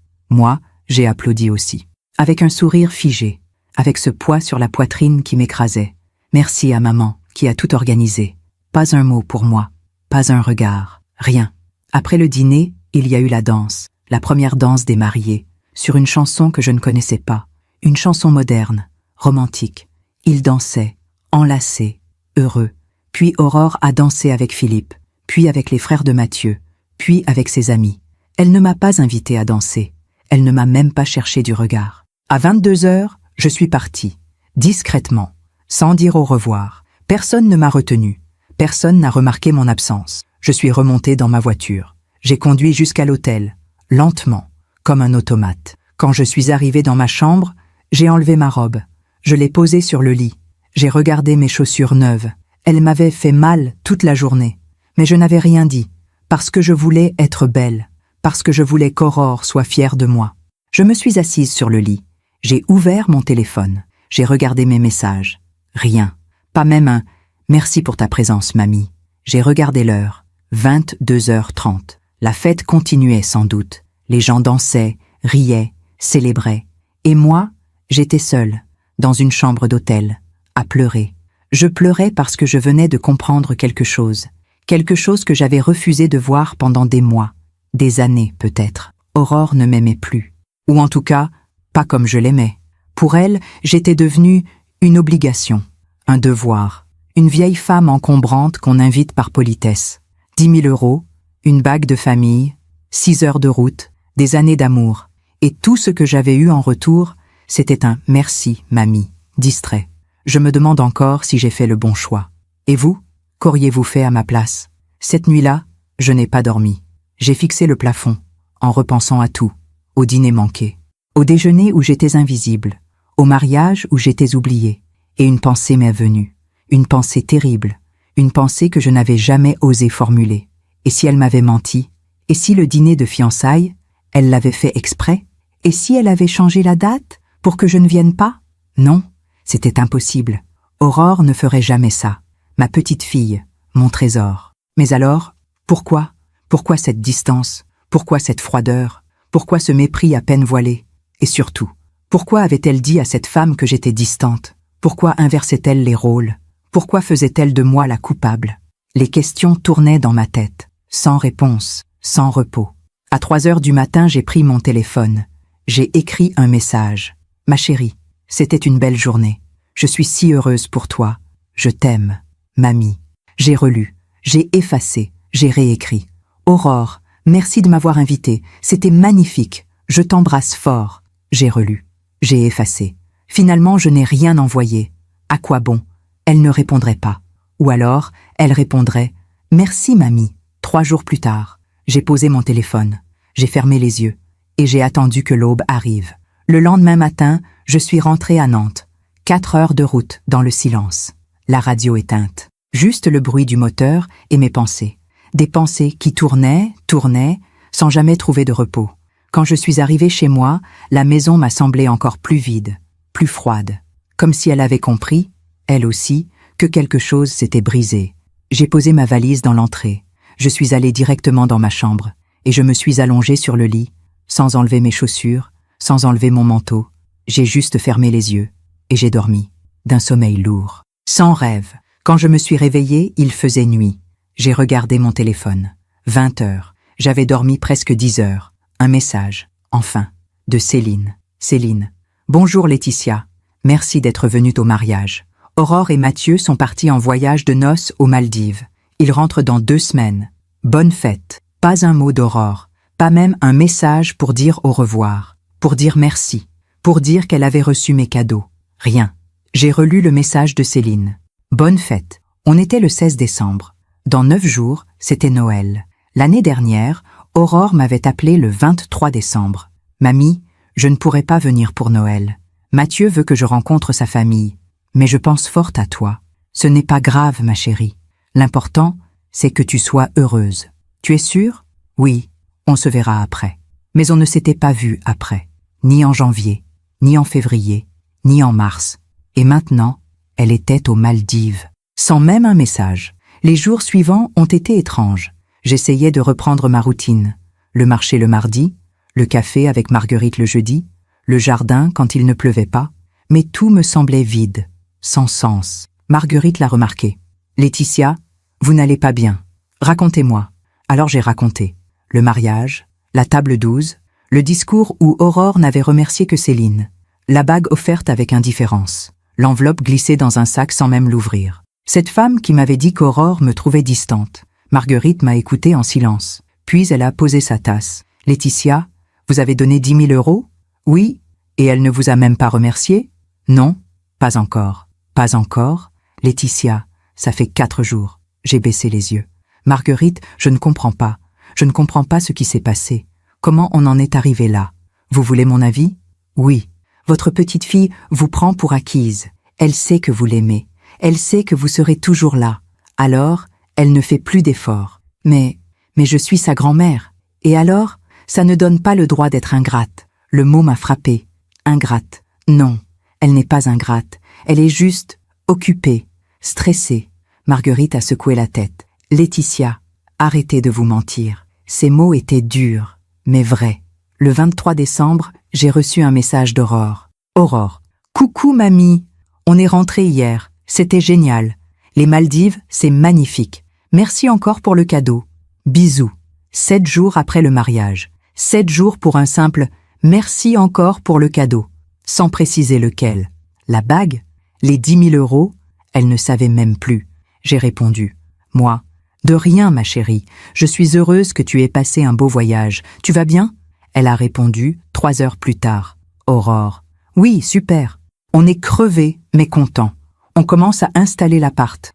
j'ai applaudi aussi. Avec un sourire figé, avec ce poids sur la poitrine qui m'écrasait. Merci à maman, qui a tout organisé. Pas un mot pour moi, pas un regard, rien. Après le dîner, il y a eu la danse, la première danse des mariés, sur une chanson que je ne connaissais pas, une chanson moderne, romantique. Ils dansaient, enlacés, heureux. Puis Aurore a dansé avec Philippe, puis avec les frères de Mathieu, puis avec ses amis. Elle ne m'a pas invité à danser. Elle ne m'a même pas cherché du regard. À 22h, je suis partie, discrètement, sans dire au revoir. Personne ne m'a retenu. Personne n'a remarqué mon absence. Je suis remontée dans ma voiture. J'ai conduit jusqu'à l'hôtel, lentement, comme un automate. Quand je suis arrivée dans ma chambre, j'ai enlevé ma robe. Je l'ai posée sur le lit. J'ai regardé mes chaussures neuves. Elles m'avaient fait mal toute la journée. Mais je n'avais rien dit, parce que je voulais être belle, parce que je voulais qu'Aurore soit fière de moi. Je me suis assise sur le lit. J'ai ouvert mon téléphone. J'ai regardé mes messages. Rien. Pas même un « Merci pour ta présence, mamie ». J'ai regardé l'heure. 22h30. La fête continuait sans doute. Les gens dansaient, riaient, célébraient. Et moi, j'étais seule, dans une chambre d'hôtel, à pleurer. Je pleurais parce que je venais de comprendre quelque chose que j'avais refusé de voir pendant des mois, des années peut-être. Aurore ne m'aimait plus. Ou en tout cas, pas comme je l'aimais. Pour elle, j'étais devenue une obligation, un devoir, une vieille femme encombrante qu'on invite par politesse. 10 000 €, une bague de famille, 6 heures de route, des années d'amour. Et tout ce que j'avais eu en retour, c'était un « merci, mamie », distrait. Je me demande encore si j'ai fait le bon choix. Et vous, qu'auriez-vous fait à ma place? Cette nuit-là, je n'ai pas dormi. J'ai fixé le plafond, en repensant à tout, au dîner manqué, au déjeuner où j'étais invisible, au mariage où j'étais oubliée. Et une pensée m'est venue, une pensée terrible, une pensée que je n'avais jamais osé formuler. Et si elle m'avait menti? Et si le dîner de fiançailles, elle l'avait fait exprès? Et si elle avait changé la date pour que je ne vienne pas? Non, c'était impossible. Aurore ne ferait jamais ça. Ma petite fille, mon trésor. Mais alors, pourquoi? Pourquoi cette distance? Pourquoi cette froideur? Pourquoi ce mépris à peine voilé? Et surtout, pourquoi avait-elle dit à cette femme que j'étais distante? Pourquoi inversait-elle les rôles? Pourquoi faisait-elle de moi la coupable? Les questions tournaient dans ma tête, sans réponse, sans repos. À 3h du matin, j'ai pris mon téléphone. J'ai écrit un message. Ma chérie, c'était une belle journée. Je suis si heureuse pour toi. Je t'aime, mamie. J'ai relu, j'ai effacé, j'ai réécrit. Aurore, merci de m'avoir invitée. C'était magnifique. Je t'embrasse fort. J'ai relu, j'ai effacé. Finalement, je n'ai rien envoyé. À quoi bon? Elle ne répondrait pas. Ou alors, elle répondrait « Merci, mamie ». 3 jours plus tard, j'ai posé mon téléphone. J'ai fermé les yeux et j'ai attendu que l'aube arrive. Le lendemain matin, je suis rentrée à Nantes. 4 heures de route dans le silence. La radio éteinte. Juste le bruit du moteur et mes pensées. Des pensées qui tournaient, sans jamais trouver de repos. Quand je suis arrivée chez moi, la maison m'a semblé encore plus vide, plus froide. Comme si elle avait compris, elle aussi, que quelque chose s'était brisé. J'ai posé ma valise dans l'entrée. Je suis allée directement dans ma chambre et je me suis allongée sur le lit, sans enlever mes chaussures, sans enlever mon manteau. J'ai juste fermé les yeux et j'ai dormi, d'un sommeil lourd, sans rêve. Quand je me suis réveillée, il faisait nuit. J'ai regardé mon téléphone. 20h. J'avais dormi presque 10 heures. Un message, enfin, de Céline. Céline. Bonjour Laetitia. Merci d'être venue au mariage. Aurore et Mathieu sont partis en voyage de noces aux Maldives. Ils rentrent dans 2 semaines. Bonne fête. Pas un mot d'Aurore. Pas même un message pour dire au revoir. Pour dire merci. Pour dire qu'elle avait reçu mes cadeaux. Rien. J'ai relu le message de Céline. Bonne fête. On était le 16 décembre. Dans 9 jours, c'était Noël. L'année dernière, Aurore m'avait appelé le 23 décembre. Mamie, je ne pourrai pas venir pour Noël. Mathieu veut que je rencontre sa famille. Mais je pense fort à toi. Ce n'est pas grave, ma chérie. L'important, c'est que tu sois heureuse. Tu es sûre? Oui, on se verra après. Mais on ne s'était pas vu après. Ni en janvier, ni en février, ni en mars. Et maintenant, elle était aux Maldives. Sans même un message. Les jours suivants ont été étranges. J'essayais de reprendre ma routine. Le marché le mardi, le café avec Marguerite le jeudi, le jardin quand il ne pleuvait pas, mais tout me semblait vide, sans sens. Marguerite l'a remarqué. « Laetitia, vous n'allez pas bien. Racontez-moi. » Alors j'ai raconté. Le mariage, la table 12, le discours où Aurore n'avait remercié que Céline, la bague offerte avec indifférence, l'enveloppe glissée dans un sac sans même l'ouvrir. Cette femme qui m'avait dit qu'Aurore me trouvait distante. Marguerite m'a écouté en silence. Puis elle a posé sa tasse. « Laetitia, vous avez donné 10 000 euros ? » « Oui. Et elle ne vous a même pas remercié ? » ?»« Non, pas encore. »« Pas encore ? Laetitia, ça fait 4 jours. » J'ai baissé les yeux. « Marguerite, je ne comprends pas. Je ne comprends pas ce qui s'est passé. Comment on en est arrivé là ? Vous voulez mon avis ? Oui. Votre petite fille vous prend pour acquise. Elle sait que vous l'aimez. Elle sait que vous serez toujours là. Alors, elle ne fait plus d'efforts. Mais je suis sa grand-mère. Et alors, ça ne donne pas le droit d'être ingrate. Le mot m'a frappée. Ingrate. Non, elle n'est pas ingrate. Elle est juste occupée, stressée. Marguerite a secoué la tête. Laetitia, arrêtez de vous mentir. Ces mots étaient durs, mais vrais. Le 23 décembre, j'ai reçu un message d'Aurore. Aurore. Coucou mamie. On est rentré hier. C'était génial. Les Maldives, c'est magnifique. Merci encore pour le cadeau. Bisous. 7 jours après le mariage. 7 jours pour un simple « merci encore pour le cadeau », sans préciser lequel. La bague, les 10 000 euros, elle ne savait même plus. J'ai répondu « Moi, de rien ma chérie, je suis heureuse que tu aies passé un beau voyage. Tu vas bien ?» Elle a répondu 3 heures plus tard. Aurore. Oui, super. On est crevés, mais contents. On commence à installer l'appart.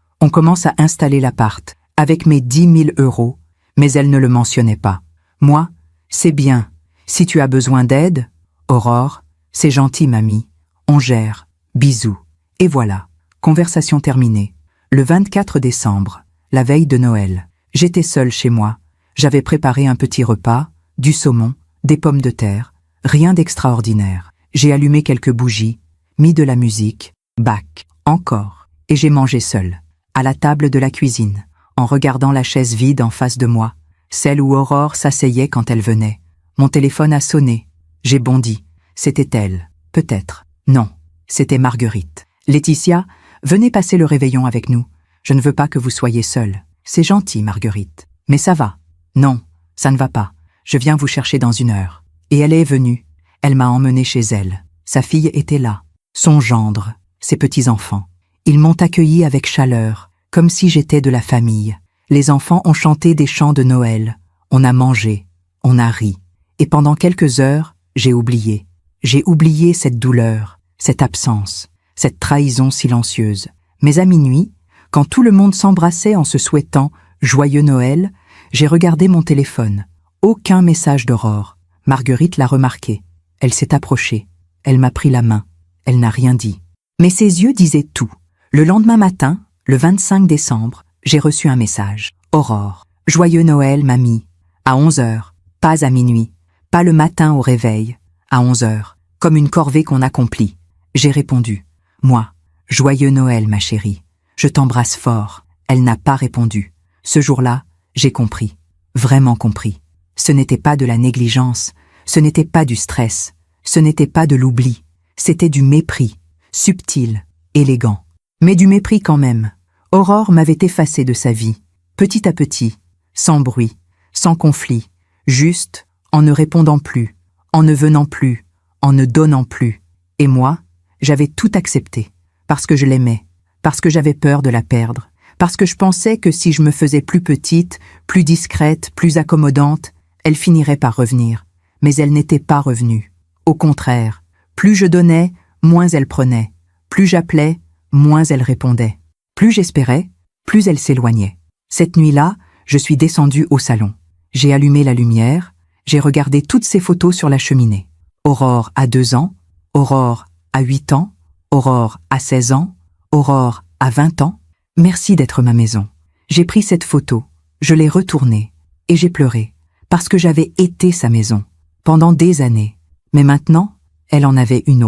Avec mes 10 000 euros, mais elle ne le mentionnait pas. Moi, c'est bien. Si tu as besoin d'aide, Aurore, c'est gentil mamie. On gère. Bisous. Et voilà. Conversation terminée. Le 24 décembre, la veille de Noël. J'étais seule chez moi. J'avais préparé un petit repas, du saumon, des pommes de terre, rien d'extraordinaire. J'ai allumé quelques bougies, mis de la musique, bac, encore, et j'ai mangé seule, à la table de la cuisine, en regardant la chaise vide en face de moi, celle où Aurore s'asseyait quand elle venait. Mon téléphone a sonné. J'ai bondi. C'était elle. Peut-être. Non, c'était Marguerite. Laetitia, venez passer le réveillon avec nous. Je ne veux pas que vous soyez seule. C'est gentil, Marguerite. Mais ça va. Non, ça ne va pas. Je viens vous chercher dans 1 heure. Et elle est venue. Elle m'a emmenée chez elle. Sa fille était là. Son gendre, ses petits-enfants. Ils m'ont accueilli avec chaleur, comme si j'étais de la famille. Les enfants ont chanté des chants de Noël. On a mangé. On a ri. Et pendant quelques heures, j'ai oublié. J'ai oublié cette douleur, cette absence, cette trahison silencieuse. Mais à minuit, quand tout le monde s'embrassait en se souhaitant « Joyeux Noël », j'ai regardé mon téléphone. Aucun message d'Aurore. Marguerite l'a remarqué. Elle s'est approchée. Elle m'a pris la main. Elle n'a rien dit. Mais ses yeux disaient tout. Le lendemain matin, le 25 décembre, j'ai reçu un message. Aurore. Joyeux Noël, mamie. À 11 heures. Pas à minuit. Pas le matin au réveil. À 11 heures. Comme une corvée qu'on accomplit. J'ai répondu. Moi. Joyeux Noël, ma chérie. Je t'embrasse fort. Elle n'a pas répondu. Ce jour-là, j'ai compris. Vraiment compris. Ce n'était pas de la négligence. Ce n'était pas du stress. Ce n'était pas de l'oubli. C'était du mépris. Subtil. Élégant. Mais du mépris quand même. Aurore m'avait effacé de sa vie. Petit à petit. Sans bruit. Sans conflit. Juste, en ne répondant plus. En ne venant plus. En ne donnant plus. Et moi, j'avais tout accepté. Parce que je l'aimais. Parce que j'avais peur de la perdre. Parce que je pensais que si je me faisais plus petite, plus discrète, plus accommodante, elle finirait par revenir. Mais elle n'était pas revenue. Au contraire, plus je donnais, moins elle prenait. Plus j'appelais, moins elle répondait. Plus j'espérais, plus elle s'éloignait. Cette nuit-là, je suis descendue au salon. J'ai allumé la lumière, j'ai regardé toutes ces photos sur la cheminée. Aurore à 2 ans, Aurore à 8 ans, Aurore à 16 ans, Aurore à 20 ans. Merci d'être ma maison. J'ai pris cette photo, je l'ai retournée, et j'ai pleuré, parce que j'avais été sa maison, pendant des années. Mais maintenant, elle en avait une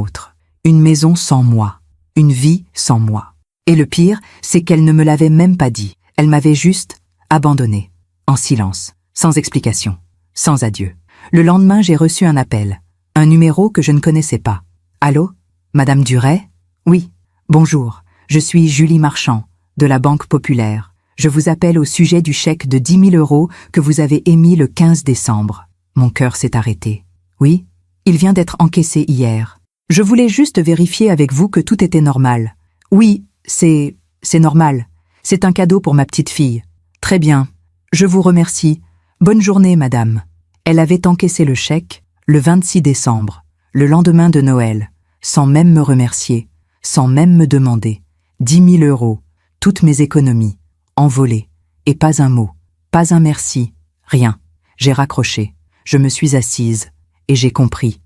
Une maison sans moi. Une vie sans moi. Et le pire, c'est qu'elle ne me l'avait même pas dit. Elle m'avait juste abandonné. En silence. Sans explication. Sans adieu. Le lendemain, j'ai reçu un appel. Un numéro que je ne connaissais pas. Allô? Madame Duret? Oui. Bonjour. Je suis Julie Marchand, de la Banque Populaire. Je vous appelle au sujet du chèque de 10 000 € que vous avez émis le 15 décembre. Mon cœur s'est arrêté. Oui? Il vient d'être encaissé hier. Je voulais juste vérifier avec vous que tout était normal. Oui, c'est normal. C'est un cadeau pour ma petite fille. Très bien. Je vous remercie. Bonne journée, madame. Elle avait encaissé le chèque le 26 décembre, le lendemain de Noël, sans même me remercier, sans même me demander. 10 000 €, toutes mes économies, envolées, et pas un mot, pas un merci, rien. J'ai raccroché, je me suis assise, et j'ai compris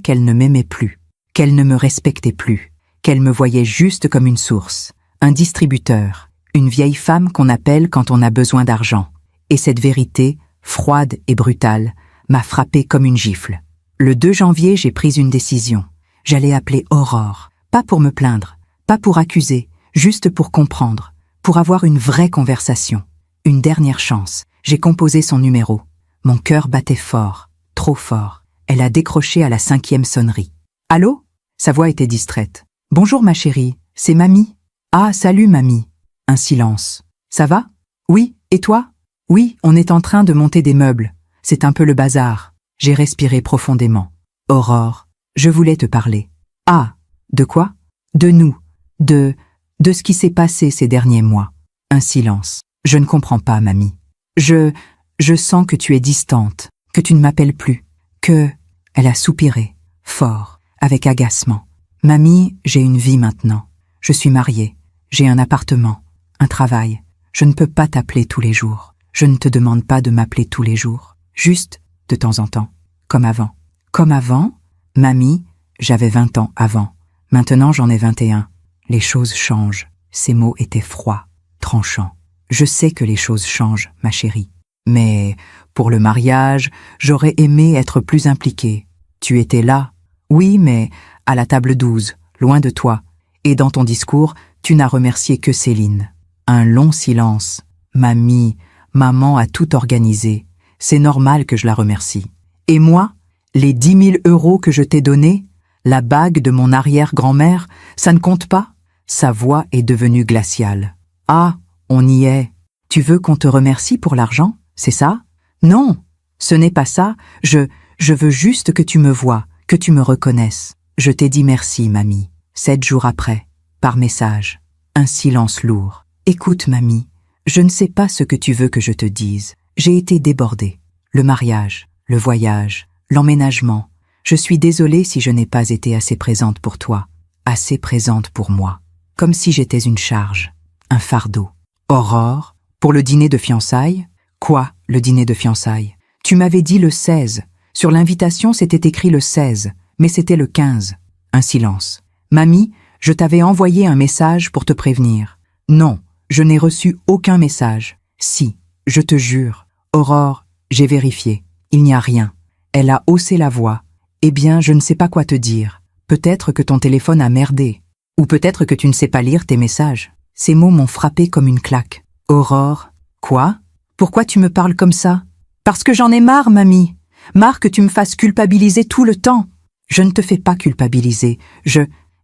qu'elle ne m'aimait plus, qu'elle ne me respectait plus, qu'elle me voyait juste comme une source, un distributeur, une vieille femme qu'on appelle quand on a besoin d'argent. Et cette vérité, froide et brutale, m'a frappée comme une gifle. Le 2 janvier, j'ai pris une décision. J'allais appeler Aurore, pas pour me plaindre, pas pour accuser, juste pour comprendre, pour avoir une vraie conversation. Une dernière chance. J'ai composé son numéro. Mon cœur battait fort, trop fort. Elle a décroché à la 5e sonnerie. Allô? Sa voix était distraite. Bonjour ma chérie, c'est mamie. Ah, salut mamie. Un silence. Ça va? Oui, et toi? Oui, on est en train de monter des meubles. C'est un peu le bazar. J'ai respiré profondément. Aurore, je voulais te parler. Ah, de quoi? De nous. De ce qui s'est passé ces derniers mois. Un silence. Je ne comprends pas, mamie. Je sens que tu es distante, que tu ne m'appelles plus, que... Elle a soupiré, fort, avec agacement. Mamie, j'ai une vie maintenant. Je suis mariée. J'ai un appartement, un travail. Je ne peux pas t'appeler tous les jours. Je ne te demande pas de m'appeler tous les jours. Juste, de temps en temps. Comme avant. Comme avant? Mamie, j'avais 20 ans avant. Maintenant, j'en ai 21. Les choses changent. Ces mots étaient froids, tranchants. Je sais que les choses changent, ma chérie. Mais, pour le mariage, j'aurais aimé être plus impliquée. Tu étais là? Oui, mais à la table 12, loin de toi. Et dans ton discours, tu n'as remercié que Céline. Un long silence. Mamie, maman a tout organisé. C'est normal que je la remercie. Et moi, les 10 000 € que je t'ai donnés, la bague de mon arrière-grand-mère, ça ne compte pas? Sa voix est devenue glaciale. Ah, on y est. Tu veux qu'on te remercie pour l'argent, c'est ça? Non, ce n'est pas ça. Je veux juste que tu me vois, que tu me reconnaisses. Je t'ai dit merci, mamie. 7 jours après, par message. Un silence lourd. Écoute, mamie, je ne sais pas ce que tu veux que je te dise. J'ai été débordée. Le mariage, le voyage, l'emménagement. Je suis désolée si je n'ai pas été assez présente pour toi, assez présente pour moi. Comme si j'étais une charge, un fardeau. Aurore, pour le dîner de fiançailles? Quoi, le dîner de fiançailles? Tu m'avais dit le 16. Sur l'invitation, c'était écrit le 16, mais c'était le 15. Un silence. Mamie, je t'avais envoyé un message pour te prévenir. Non, je n'ai reçu aucun message. Si, je te jure. Aurore, j'ai vérifié. Il n'y a rien. Elle a haussé la voix. Eh bien, je ne sais pas quoi te dire. Peut-être que ton téléphone a merdé. Ou peut-être que tu ne sais pas lire tes messages. Ces mots m'ont frappé comme une claque. Aurore, quoi? Pourquoi tu me parles comme ça? Parce que j'en ai marre, mamie. Marre que tu me fasses culpabiliser tout le temps. Je ne te fais pas culpabiliser.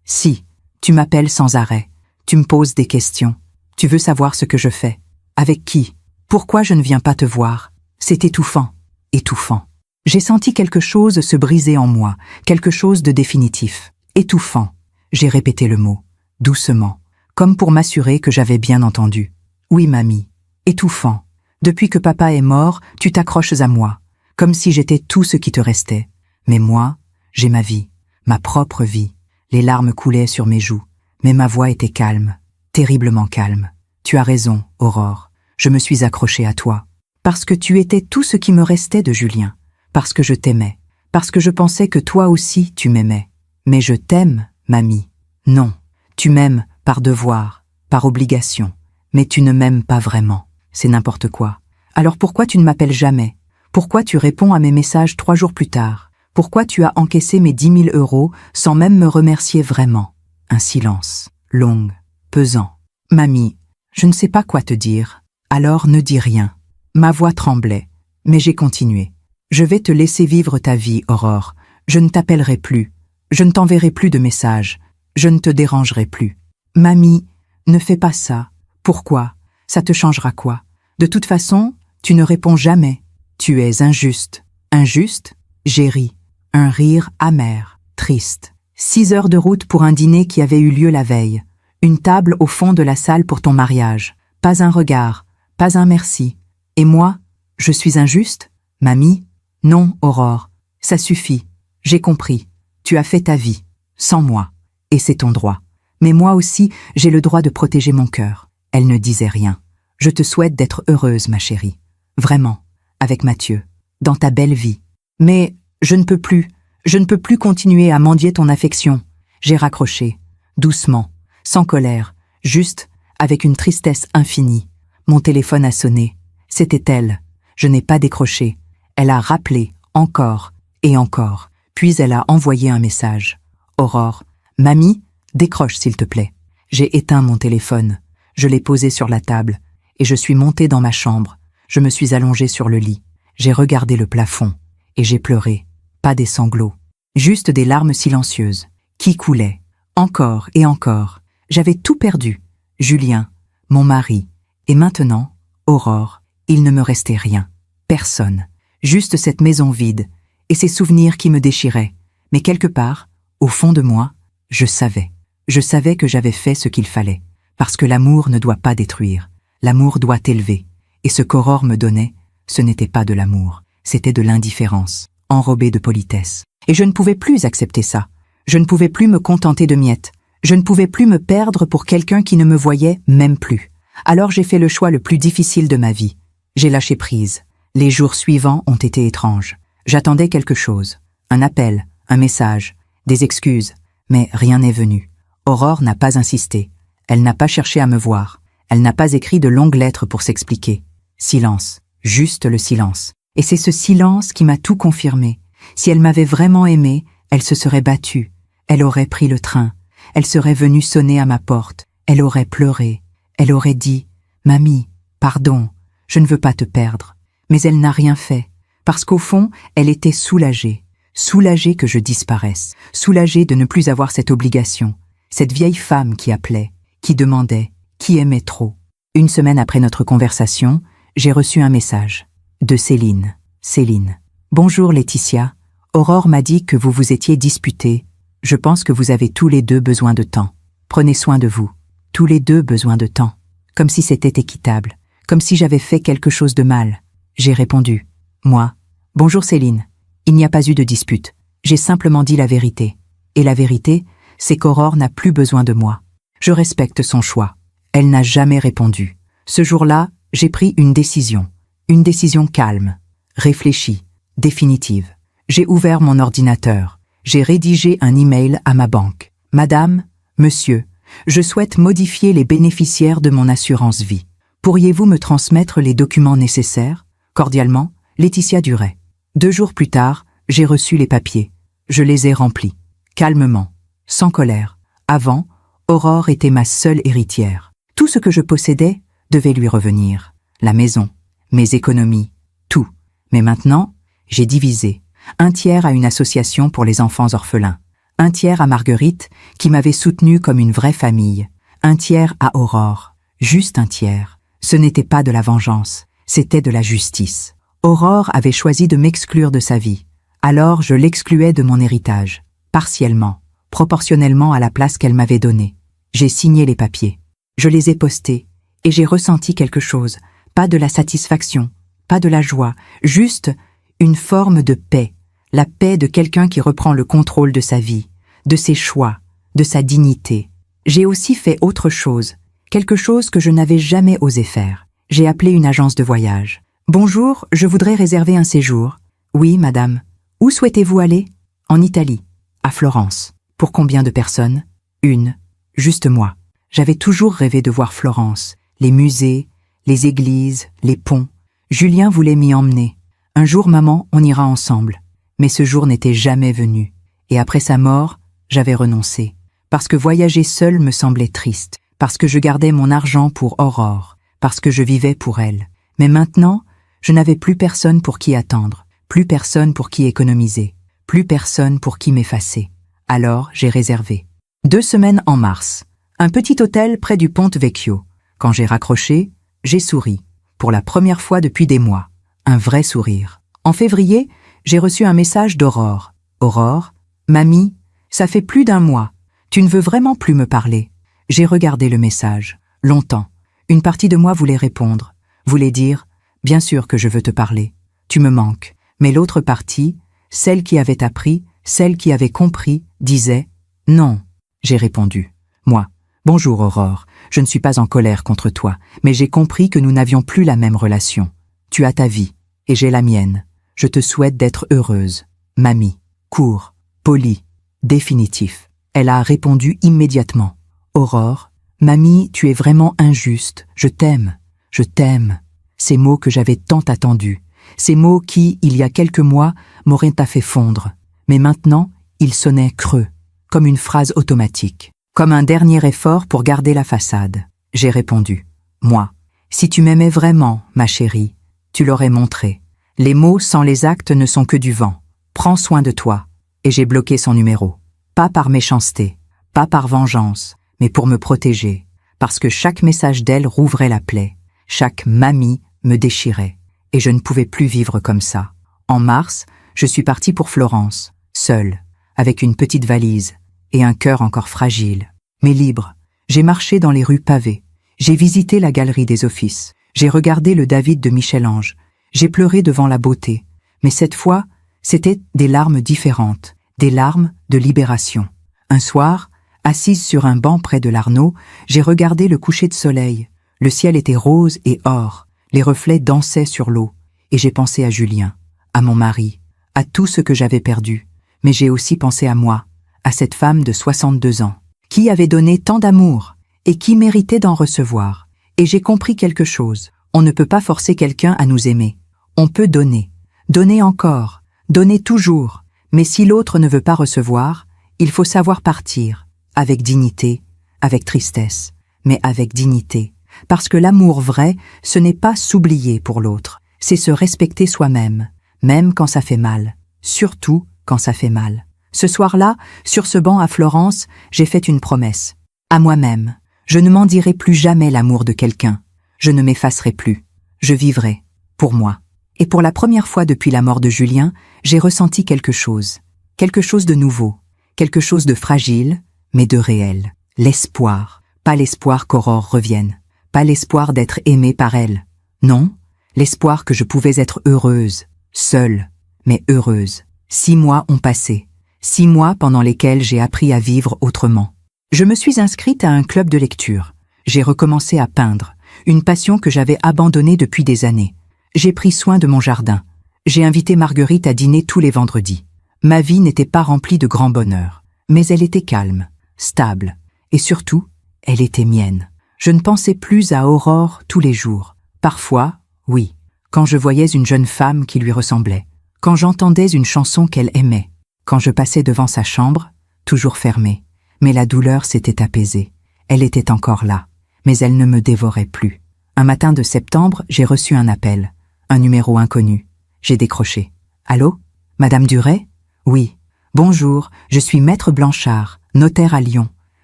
Si, tu m'appelles sans arrêt. Tu me poses des questions. Tu veux savoir ce que je fais. Avec qui? Pourquoi je ne viens pas te voir? C'est étouffant. Étouffant. J'ai senti quelque chose se briser en moi, quelque chose de définitif. Étouffant. J'ai répété le mot, doucement, comme pour m'assurer que j'avais bien entendu. Oui, mamie. Étouffant. Depuis que papa est mort, tu t'accroches à moi, comme si j'étais tout ce qui te restait. Mais moi, j'ai ma vie, ma propre vie. Les larmes coulaient sur mes joues, mais ma voix était calme, terriblement calme. Tu as raison, Aurore. Je me suis accrochée à toi. Parce que tu étais tout ce qui me restait de Julien. Parce que je t'aimais. Parce que je pensais que toi aussi tu m'aimais. Mais je t'aime, mamie. Non, tu m'aimes par devoir, par obligation. Mais tu ne m'aimes pas vraiment. C'est n'importe quoi. Alors pourquoi tu ne m'appelles jamais? Pourquoi tu réponds à mes messages 3 jours plus tard? Pourquoi tu as encaissé mes 10 000 euros sans même me remercier vraiment? Un silence, long, pesant. Mamie, je ne sais pas quoi te dire. Alors ne dis rien. Ma voix tremblait, mais j'ai continué. Je vais te laisser vivre ta vie, Aurore. Je ne t'appellerai plus. Je ne t'enverrai plus de messages. Je ne te dérangerai plus. Mamie, ne fais pas ça. Pourquoi? Ça te changera quoi? De toute façon, tu ne réponds jamais. Tu es injuste. Injuste? J'ai ri. Un rire amer, triste. 6 heures de route pour un dîner qui avait eu lieu la veille. Une table au fond de la salle pour ton mariage. Pas un regard, pas un merci. Et moi, je suis injuste? Mamie? Non, Aurore. Ça suffit. J'ai compris. Tu as fait ta vie. Sans moi. Et c'est ton droit. Mais moi aussi, j'ai le droit de protéger mon cœur. Elle ne disait rien. Je te souhaite d'être heureuse, ma chérie. Vraiment. Avec Mathieu. Dans ta belle vie. Mais je ne peux plus. Je ne peux plus continuer à mendier ton affection. J'ai raccroché. Doucement. Sans colère. Juste, avec une tristesse infinie. Mon téléphone a sonné. C'était elle. Je n'ai pas décroché. Elle a rappelé, encore et encore. Puis elle a envoyé un message. Aurore, mamie, décroche s'il te plaît. J'ai éteint mon téléphone. Je l'ai posé sur la table. Et je suis montée dans ma chambre. Je me suis allongée sur le lit. J'ai regardé le plafond. Et j'ai pleuré. Pas des sanglots. Juste des larmes silencieuses. Qui coulaient. Encore et encore. J'avais tout perdu. Julien, mon mari. Et maintenant, Aurore, il ne me restait rien. Personne. Juste cette maison vide. Et ces souvenirs qui me déchiraient. Mais quelque part, au fond de moi, je savais. Je savais que j'avais fait ce qu'il fallait. Parce que l'amour ne doit pas détruire. L'amour doit élever. Et ce qu'Aurore me donnait, ce n'était pas de l'amour. C'était de l'indifférence, enrobée de politesse. Et je ne pouvais plus accepter ça. Je ne pouvais plus me contenter de miettes. Je ne pouvais plus me perdre pour quelqu'un qui ne me voyait même plus. Alors j'ai fait le choix le plus difficile de ma vie. J'ai lâché prise. Les jours suivants ont été étranges. J'attendais quelque chose. Un appel, un message, des excuses. Mais rien n'est venu. Aurore n'a pas insisté. Elle n'a pas cherché à me voir. Elle n'a pas écrit de longues lettres pour s'expliquer. Silence. Juste le silence. Et c'est ce silence qui m'a tout confirmé. Si elle m'avait vraiment aimé, elle se serait battue. Elle aurait pris le train. Elle serait venue sonner à ma porte. Elle aurait pleuré. Elle aurait dit « Mamie, pardon, je ne veux pas te perdre. » Mais elle n'a rien fait. Parce qu'au fond, elle était soulagée. Soulagée que je disparaisse. Soulagée de ne plus avoir cette obligation. Cette vieille femme qui appelait, qui demandait, qui aimait trop. Une semaine après notre conversation, j'ai reçu un message. De Céline. Céline. Bonjour Laetitia. Aurore m'a dit que vous vous étiez disputés. Je pense que vous avez tous les deux besoin de temps. Prenez soin de vous. Tous les deux besoin de temps. Comme si c'était équitable. Comme si j'avais fait quelque chose de mal. J'ai répondu. Moi. Bonjour Céline. Il n'y a pas eu de dispute. J'ai simplement dit la vérité. Et la vérité, c'est qu'Aurore n'a plus besoin de moi. Je respecte son choix. Elle n'a jamais répondu. Ce jour-là, j'ai pris une décision. Une décision calme, réfléchie, définitive. J'ai ouvert mon ordinateur. J'ai rédigé un email à ma banque. Madame, monsieur, je souhaite modifier les bénéficiaires de mon assurance vie. Pourriez-vous me transmettre les documents nécessaires? Cordialement, Laetitia Duret. 2 jours plus tard, j'ai reçu les papiers. Je les ai remplis. Calmement, sans colère. Avant, Aurore était ma seule héritière. Tout ce que je possédais devait lui revenir. La maison, mes économies, tout. Mais maintenant, j'ai divisé. 1/3 à une association pour les enfants orphelins. 1/3 à Marguerite, qui m'avait soutenue comme une vraie famille. 1/3 à Aurore. Juste 1/3. Ce n'était pas de la vengeance, c'était de la justice. Aurore avait choisi de m'exclure de sa vie. Alors je l'excluais de mon héritage. Partiellement, proportionnellement à la place qu'elle m'avait donnée. J'ai signé les papiers. Je les ai postés. Et j'ai ressenti quelque chose. Pas de la satisfaction, pas de la joie, juste une forme de paix. La paix de quelqu'un qui reprend le contrôle de sa vie, de ses choix, de sa dignité. J'ai aussi fait autre chose, quelque chose que je n'avais jamais osé faire. J'ai appelé une agence de voyage. « Bonjour, je voudrais réserver un séjour. »« Oui, madame. Où souhaitez-vous aller ?»« En Italie, à Florence. »« Pour combien de personnes ?»« 1. Juste moi. J'avais toujours rêvé de voir Florence, les musées, les églises, les ponts. Julien voulait m'y emmener. « Un jour, maman, on ira ensemble. » Mais ce jour n'était jamais venu. Et après sa mort, j'avais renoncé. Parce que voyager seul me semblait triste. Parce que je gardais mon argent pour Aurore. Parce que je vivais pour elle. Mais maintenant, je n'avais plus personne pour qui attendre. Plus personne pour qui économiser. Plus personne pour qui m'effacer. Alors, j'ai réservé. 2 semaines en mars. Un petit hôtel près du Ponte Vecchio. Quand j'ai raccroché, j'ai souri. Pour la première fois depuis des mois. Un vrai sourire. En février, j'ai reçu un message d'Aurore. Aurore, mamie, ça fait plus d'1 mois. Tu ne veux vraiment plus me parler. J'ai regardé le message. Longtemps. Une partie de moi voulait répondre. Voulait dire, bien sûr que je veux te parler. Tu me manques. Mais l'autre partie, celle qui avait appris, celle qui avait compris, disait, non. J'ai répondu. Moi. Bonjour Aurore, je ne suis pas en colère contre toi, mais j'ai compris que nous n'avions plus la même relation. Tu as ta vie, et j'ai la mienne. Je te souhaite d'être heureuse. Mamie. Court, poli, définitif. Elle a répondu immédiatement. Aurore, mamie, tu es vraiment injuste. Je t'aime. Je t'aime. Ces mots que j'avais tant attendus. Ces mots qui, il y a quelques mois, m'auraient fait fondre. Mais maintenant, ils sonnaient creux, comme une phrase automatique. Comme un dernier effort pour garder la façade. J'ai répondu. Moi. Si tu m'aimais vraiment, ma chérie, tu l'aurais montré. Les mots sans les actes ne sont que du vent. Prends soin de toi. Et j'ai bloqué son numéro. Pas par méchanceté, pas par vengeance, mais pour me protéger. Parce que chaque message d'elle rouvrait la plaie. Chaque mamie me déchirait. Et je ne pouvais plus vivre comme ça. En mars, je suis partie pour Florence, seule, avec une petite valise. Et un cœur encore fragile, mais libre. J'ai marché dans les rues pavées. J'ai visité la galerie des Offices. J'ai regardé le David de Michel-Ange. J'ai pleuré devant la beauté. Mais cette fois, c'était des larmes différentes, des larmes de libération. Un soir, assise sur un banc près de l'Arnaud, j'ai regardé le coucher de soleil. Le ciel était rose et or. Les reflets dansaient sur l'eau. Et j'ai pensé à Julien, à mon mari, à tout ce que j'avais perdu. Mais j'ai aussi pensé à moi. À cette femme de 62 ans, qui avait donné tant d'amour et qui méritait d'en recevoir. Et j'ai compris quelque chose. On ne peut pas forcer quelqu'un à nous aimer. On peut donner. Donner encore. Donner toujours. Mais si l'autre ne veut pas recevoir, il faut savoir partir. Avec dignité, avec tristesse, mais avec dignité. Parce que l'amour vrai, ce n'est pas s'oublier pour l'autre. C'est se respecter soi-même, même quand ça fait mal. Surtout quand ça fait mal. Ce soir-là, sur ce banc à Florence, j'ai fait une promesse. À moi-même, je ne m'en dirai plus jamais l'amour de quelqu'un. Je ne m'effacerai plus. Je vivrai. Pour moi. Et pour la première fois depuis la mort de Julien, j'ai ressenti quelque chose. Quelque chose de nouveau. Quelque chose de fragile, mais de réel. L'espoir. Pas l'espoir qu'Aurore revienne. Pas l'espoir d'être aimée par elle. Non, l'espoir que je pouvais être heureuse. Seule, mais heureuse. 6 mois ont passé. 6 mois pendant lesquels j'ai appris à vivre autrement. Je me suis inscrite à un club de lecture. J'ai recommencé à peindre, une passion que j'avais abandonnée depuis des années. J'ai pris soin de mon jardin. J'ai invité Marguerite à dîner tous les vendredis. Ma vie n'était pas remplie de grand bonheur, mais elle était calme, stable, et surtout, elle était mienne. Je ne pensais plus à Aurore tous les jours. Parfois, oui, quand je voyais une jeune femme qui lui ressemblait, quand j'entendais une chanson qu'elle aimait, quand je passais devant sa chambre, toujours fermée, mais la douleur s'était apaisée. Elle était encore là, mais elle ne me dévorait plus. Un matin de septembre, j'ai reçu un appel, un numéro inconnu. J'ai décroché. Allô? Madame Duret? Oui. Bonjour, je suis maître Blanchard, notaire à Lyon.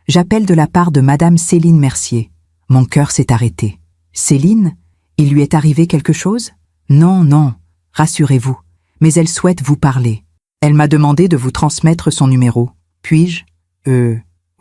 J'appelle de la part de Madame Céline Mercier. Mon cœur s'est arrêté. Céline? Il lui est arrivé quelque chose? Non, non, rassurez-vous, mais elle souhaite vous parler. Elle m'a demandé de vous transmettre son numéro. Puis-je?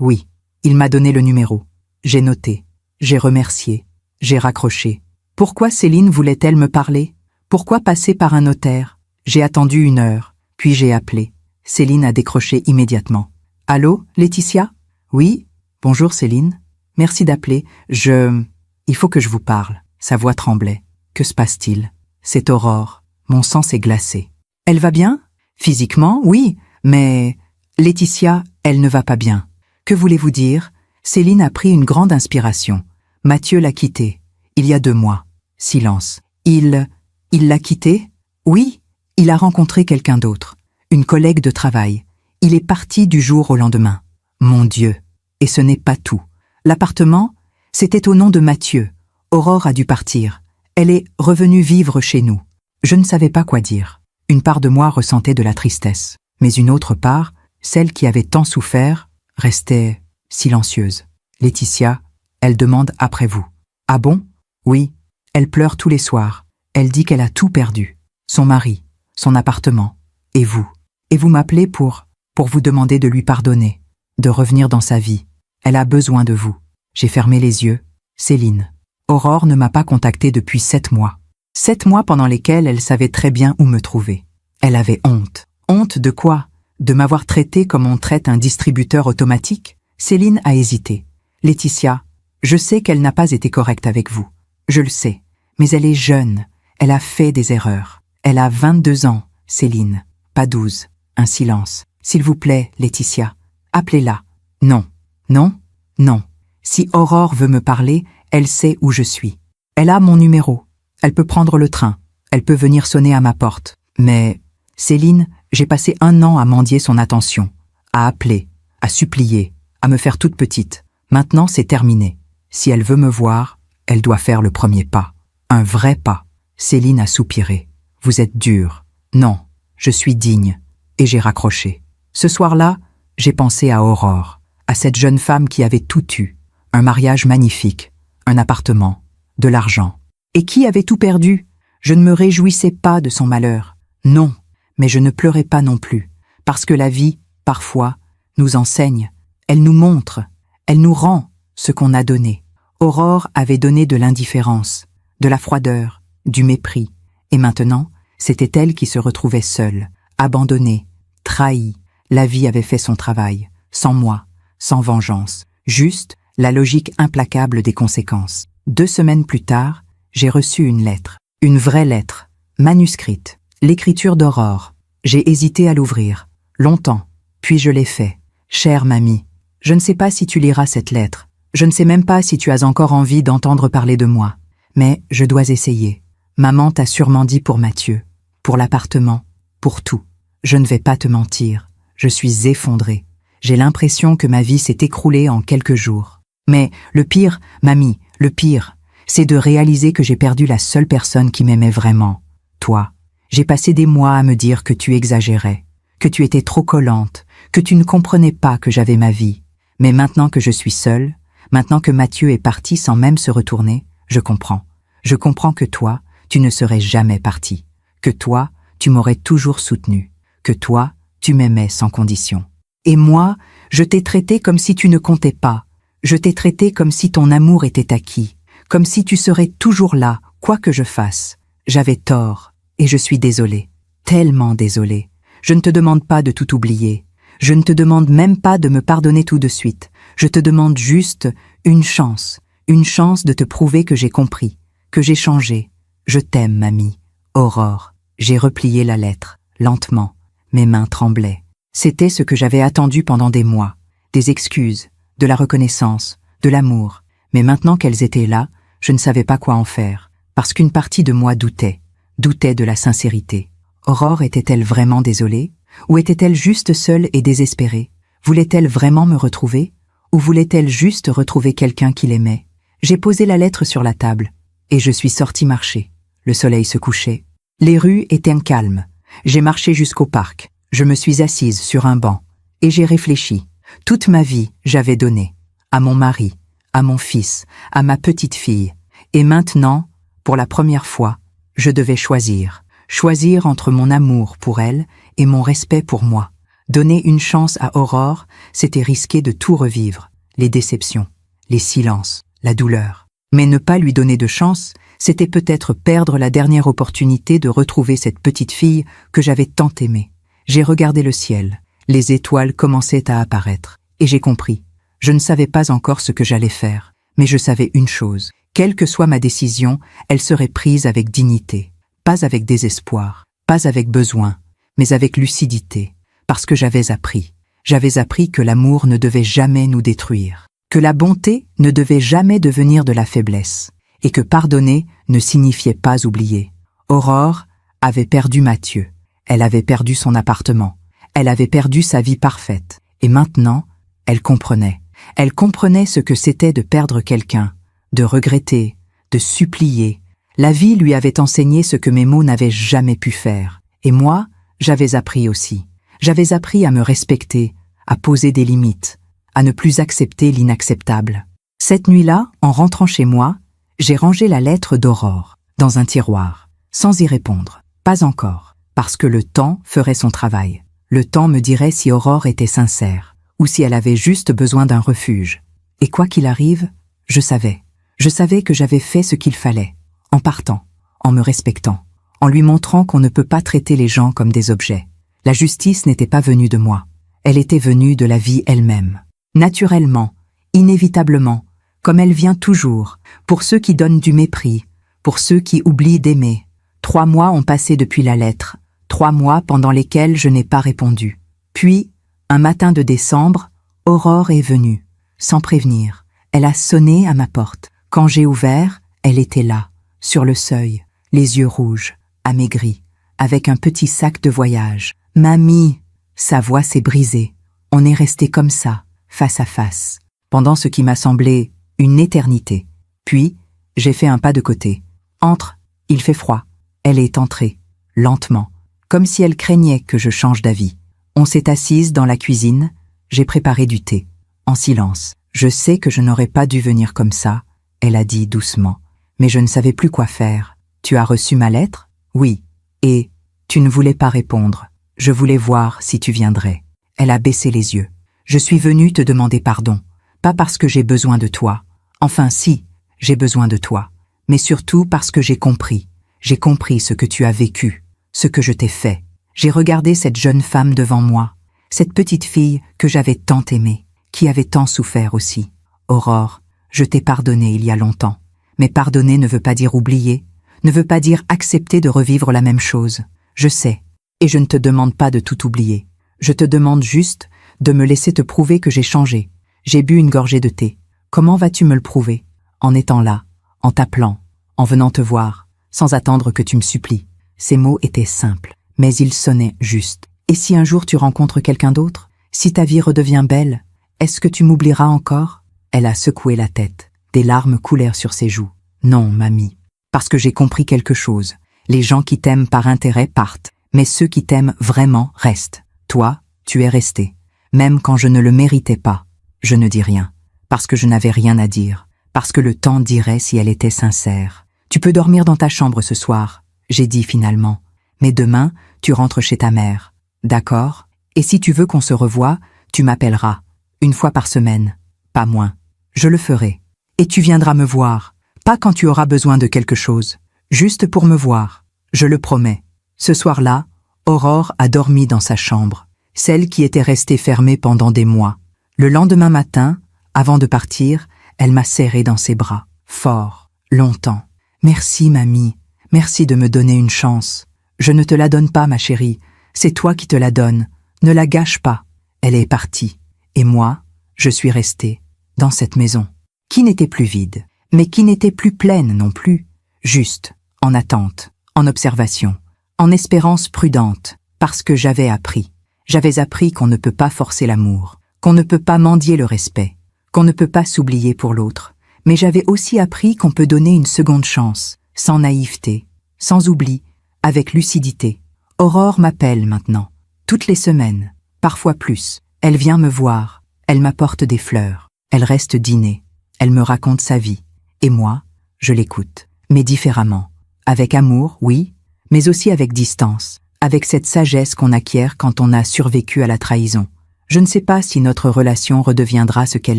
Oui. Il m'a donné le numéro. J'ai noté. J'ai remercié. J'ai raccroché. Pourquoi Céline voulait-elle me parler? Pourquoi passer par un notaire? J'ai attendu 1 heure, puis j'ai appelé. Céline a décroché immédiatement. Allô, Laetitia? Oui. Bonjour Céline. Merci d'appeler. Il faut que je vous parle. Sa voix tremblait. Que se passe-t-il? C'est Aurore. Mon sang s'est glacé. Elle va bien? Physiquement, oui, mais Laetitia, elle ne va pas bien. Que voulez-vous dire? Céline a pris une grande inspiration. Mathieu l'a quittée. Il y a 2 mois. Silence. Il l'a quittée? Oui, il a rencontré quelqu'un d'autre. une collègue de travail. Il est parti du jour au lendemain. Mon Dieu! Et ce n'est pas tout. L'appartement, c'était au nom de Mathieu. Aurore a dû partir. Elle est revenue vivre chez nous. Je ne savais pas quoi dire. Une part de moi ressentait de la tristesse, mais une autre part, celle qui avait tant souffert, restait silencieuse. Laetitia, elle demande après vous. Ah bon? Oui. Elle pleure tous les soirs. Elle dit qu'elle a tout perdu. Son mari, son appartement, et vous. Et vous m'appelez pour vous demander de lui pardonner, de revenir dans sa vie. Elle a besoin de vous. J'ai fermé les yeux. Céline. Aurore ne m'a pas contactée depuis 7 mois. 7 mois pendant lesquels elle savait très bien où me trouver. Elle avait honte. Honte de quoi? De m'avoir traité comme on traite un distributeur automatique? Céline a hésité. Laetitia, je sais qu'elle n'a pas été correcte avec vous. Je le sais. Mais elle est jeune. Elle a fait des erreurs. Elle a 22 ans, Céline. Pas 12. Un silence. S'il vous plaît, Laetitia. Appelez-la. Non. Non? Non. Si Aurore veut me parler, elle sait où je suis. Elle a mon numéro. Elle peut prendre le train. Elle peut venir sonner à ma porte. Mais, Céline, j'ai passé 1 an à mendier son attention, à appeler, à supplier, à me faire toute petite. Maintenant, c'est terminé. Si elle veut me voir, elle doit faire le premier pas. Un vrai pas. Céline a soupiré. Vous êtes dure. Non, je suis digne. Et j'ai raccroché. Ce soir-là, j'ai pensé à Aurore, à cette jeune femme qui avait tout eu. Un mariage magnifique, un appartement, de l'argent. Et qui avait tout perdu? Je ne me réjouissais pas de son malheur. Non, mais je ne pleurais pas non plus, parce que la vie, parfois, nous enseigne, elle nous montre, elle nous rend ce qu'on a donné. Aurore avait donné de l'indifférence, de la froideur, du mépris, et maintenant, c'était elle qui se retrouvait seule, abandonnée, trahie. La vie avait fait son travail, sans moi, sans vengeance, juste la logique implacable des conséquences. 2 semaines plus tard, j'ai reçu une lettre, une vraie lettre, manuscrite, l'écriture d'Aurore. J'ai hésité à l'ouvrir, longtemps, puis je l'ai fait. Chère mamie, je ne sais pas si tu liras cette lettre, je ne sais même pas si tu as encore envie d'entendre parler de moi, mais je dois essayer. Maman t'a sûrement dit pour Mathieu, pour l'appartement, pour tout. Je ne vais pas te mentir, je suis effondrée. J'ai l'impression que ma vie s'est écroulée en quelques jours. Mais le pire, mamie, le pire, c'est de réaliser que j'ai perdu la seule personne qui m'aimait vraiment, toi. J'ai passé des mois à me dire que tu exagérais, que tu étais trop collante, que tu ne comprenais pas que j'avais ma vie. Mais maintenant que je suis seule, maintenant que Mathieu est parti sans même se retourner, je comprends. Je comprends que toi, tu ne serais jamais parti, que toi, tu m'aurais toujours soutenue, que toi, tu m'aimais sans condition. Et moi, je t'ai traité comme si tu ne comptais pas. Je t'ai traité comme si ton amour était acquis, comme si tu serais toujours là, quoi que je fasse. J'avais tort, et je suis désolée, tellement désolée. Je ne te demande pas de tout oublier. Je ne te demande même pas de me pardonner tout de suite. Je te demande juste une chance de te prouver que j'ai compris, que j'ai changé. Je t'aime, mamie. Aurore. J'ai replié la lettre, lentement. Mes mains tremblaient. C'était ce que j'avais attendu pendant des mois. Des excuses, de la reconnaissance, de l'amour. Mais maintenant qu'elles étaient là, je ne savais pas quoi en faire, parce qu'une partie de moi doutait de la sincérité. Aurore était-elle vraiment désolée? Ou était-elle juste seule et désespérée? Voulait-elle vraiment me retrouver? Ou voulait-elle juste retrouver quelqu'un qui l'aimait? J'ai posé la lettre sur la table, et je suis sortie marcher. Le soleil se couchait. Les rues étaient calmes. J'ai marché jusqu'au parc. Je me suis assise sur un banc, et j'ai réfléchi. Toute ma vie, j'avais donné. À mon mari, à mon fils, à ma petite fille. Et maintenant, pour la première fois, je devais choisir. Choisir entre mon amour pour elle et mon respect pour moi. Donner une chance à Aurore, c'était risquer de tout revivre. Les déceptions, les silences, la douleur. Mais ne pas lui donner de chance, c'était peut-être perdre la dernière opportunité de retrouver cette petite fille que j'avais tant aimée. J'ai regardé le ciel. Les étoiles commençaient à apparaître. Et j'ai compris. Je ne savais pas encore ce que j'allais faire. Mais je savais une chose. Quelle que soit ma décision, elle serait prise avec dignité. Pas avec désespoir, pas avec besoin, mais avec lucidité. Parce que j'avais appris. J'avais appris que l'amour ne devait jamais nous détruire. Que la bonté ne devait jamais devenir de la faiblesse. Et que pardonner ne signifiait pas oublier. Aurore avait perdu Mathieu. Elle avait perdu son appartement. Elle avait perdu sa vie parfaite. Et maintenant, elle comprenait. Elle comprenait ce que c'était de perdre quelqu'un, de regretter, de supplier. La vie lui avait enseigné ce que mes mots n'avaient jamais pu faire. Et moi, j'avais appris aussi. J'avais appris à me respecter, à poser des limites, à ne plus accepter l'inacceptable. Cette nuit-là, en rentrant chez moi, j'ai rangé la lettre d'Aurore dans un tiroir, sans y répondre. Pas encore, parce que le temps ferait son travail. Le temps me dirait si Aurore était sincère, ou si elle avait juste besoin d'un refuge. Et quoi qu'il arrive, je savais. Je savais que j'avais fait ce qu'il fallait, en partant, en me respectant, en lui montrant qu'on ne peut pas traiter les gens comme des objets. La justice n'était pas venue de moi, elle était venue de la vie elle-même. Naturellement, inévitablement, comme elle vient toujours, pour ceux qui donnent du mépris, pour ceux qui oublient d'aimer. 3 mois ont passé depuis la lettre, 3 mois pendant lesquels je n'ai pas répondu. Puis, un matin de décembre, Aurore est venue, sans prévenir. Elle a sonné à ma porte. Quand j'ai ouvert, elle était là, sur le seuil, les yeux rouges, amaigris, avec un petit sac de voyage. « Mamie !» Sa voix s'est brisée. On est resté comme ça, face à face, pendant ce qui m'a semblé une éternité. Puis, j'ai fait un pas de côté. « Entre, il fait froid. » Elle est entrée, lentement, comme si elle craignait que je change d'avis. On s'est assise dans la cuisine, j'ai préparé du thé, en silence. « Je sais que je n'aurais pas dû venir comme ça, » elle a dit doucement. « Mais je ne savais plus quoi faire. Tu as reçu ma lettre ? » ?»« Oui. » »« Et tu ne voulais pas répondre. Je voulais voir si tu viendrais. » Elle a baissé les yeux. « Je suis venue te demander pardon. Pas parce que j'ai besoin de toi. Enfin si, j'ai besoin de toi. Mais surtout parce que j'ai compris. J'ai compris ce que tu as vécu, ce que je t'ai fait. J'ai regardé cette jeune femme devant moi, cette petite fille que j'avais tant aimée, qui avait tant souffert aussi. Aurore, je t'ai pardonné il y a longtemps. Mais pardonner ne veut pas dire oublier, ne veut pas dire accepter de revivre la même chose. Je sais, et je ne te demande pas de tout oublier. Je te demande juste de me laisser te prouver que j'ai changé. J'ai bu une gorgée de thé. Comment vas-tu me le prouver ? En étant là, en t'appelant, en venant te voir, sans attendre que tu me supplies. Ces mots étaient simples, mais ils sonnaient justes. Et si un jour tu rencontres quelqu'un d'autre, si ta vie redevient belle, est-ce que tu m'oublieras encore ? Elle a secoué la tête. Des larmes coulèrent sur ses joues. Non, mamie. Parce que j'ai compris quelque chose. Les gens qui t'aiment par intérêt partent, mais ceux qui t'aiment vraiment restent. Toi, tu es resté. Même quand je ne le méritais pas. Je ne dis rien, parce que je n'avais rien à dire, parce que le temps dirait si elle était sincère. Tu peux dormir dans ta chambre ce soir, j'ai dit finalement. Mais demain, tu rentres chez ta mère. D'accord ? Et si tu veux qu'on se revoie, tu m'appelleras. 1 fois par semaine. Pas moins. Je le ferai. Et tu viendras me voir. Pas quand tu auras besoin de quelque chose. Juste pour me voir. Je le promets. Ce soir-là, Aurore a dormi dans sa chambre, celle qui était restée fermée pendant des mois. Le lendemain matin, avant de partir, elle m'a serré dans ses bras, fort, longtemps. Merci, mamie. Merci de me donner une chance. Je ne te la donne pas, ma chérie. C'est toi qui te la donnes. Ne la gâche pas. Elle est partie. Et moi, je suis restée, dans cette maison, qui n'était plus vide, mais qui n'était plus pleine non plus. Juste, en attente, en observation, en espérance prudente, parce que j'avais appris. J'avais appris qu'on ne peut pas forcer l'amour, qu'on ne peut pas mendier le respect, qu'on ne peut pas s'oublier pour l'autre. Mais j'avais aussi appris qu'on peut donner une seconde chance, sans naïveté, sans oubli, avec lucidité. Aurore m'appelle maintenant, toutes les semaines, parfois plus. Elle vient me voir, elle m'apporte des fleurs, elle reste dîner, elle me raconte sa vie. Et moi, je l'écoute, mais différemment. Avec amour, oui, mais aussi avec distance, avec cette sagesse qu'on acquiert quand on a survécu à la trahison. Je ne sais pas si notre relation redeviendra ce qu'elle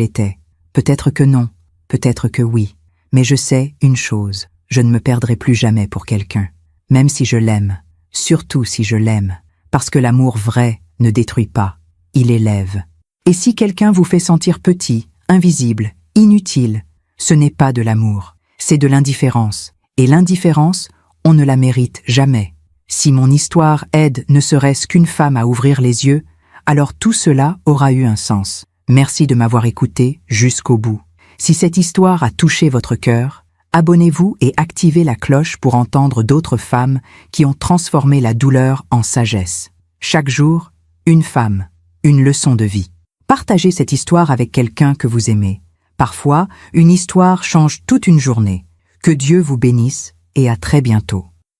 était. Peut-être que non, peut-être que oui. Mais je sais une chose, je ne me perdrai plus jamais pour quelqu'un. Même si je l'aime, surtout si je l'aime, parce que l'amour vrai ne détruit pas, il élève. Et si quelqu'un vous fait sentir petit, invisible, inutile, ce n'est pas de l'amour, c'est de l'indifférence. Et l'indifférence, on ne la mérite jamais. Si mon histoire aide ne serait-ce qu'une femme à ouvrir les yeux, alors tout cela aura eu un sens. Merci de m'avoir écouté jusqu'au bout. Si cette histoire a touché votre cœur, abonnez-vous et activez la cloche pour entendre d'autres femmes qui ont transformé la douleur en sagesse. Chaque jour, Une femme, une leçon de vie. Partagez cette histoire avec quelqu'un que vous aimez. Parfois, une histoire change toute une journée. Que Dieu vous bénisse et à très bientôt.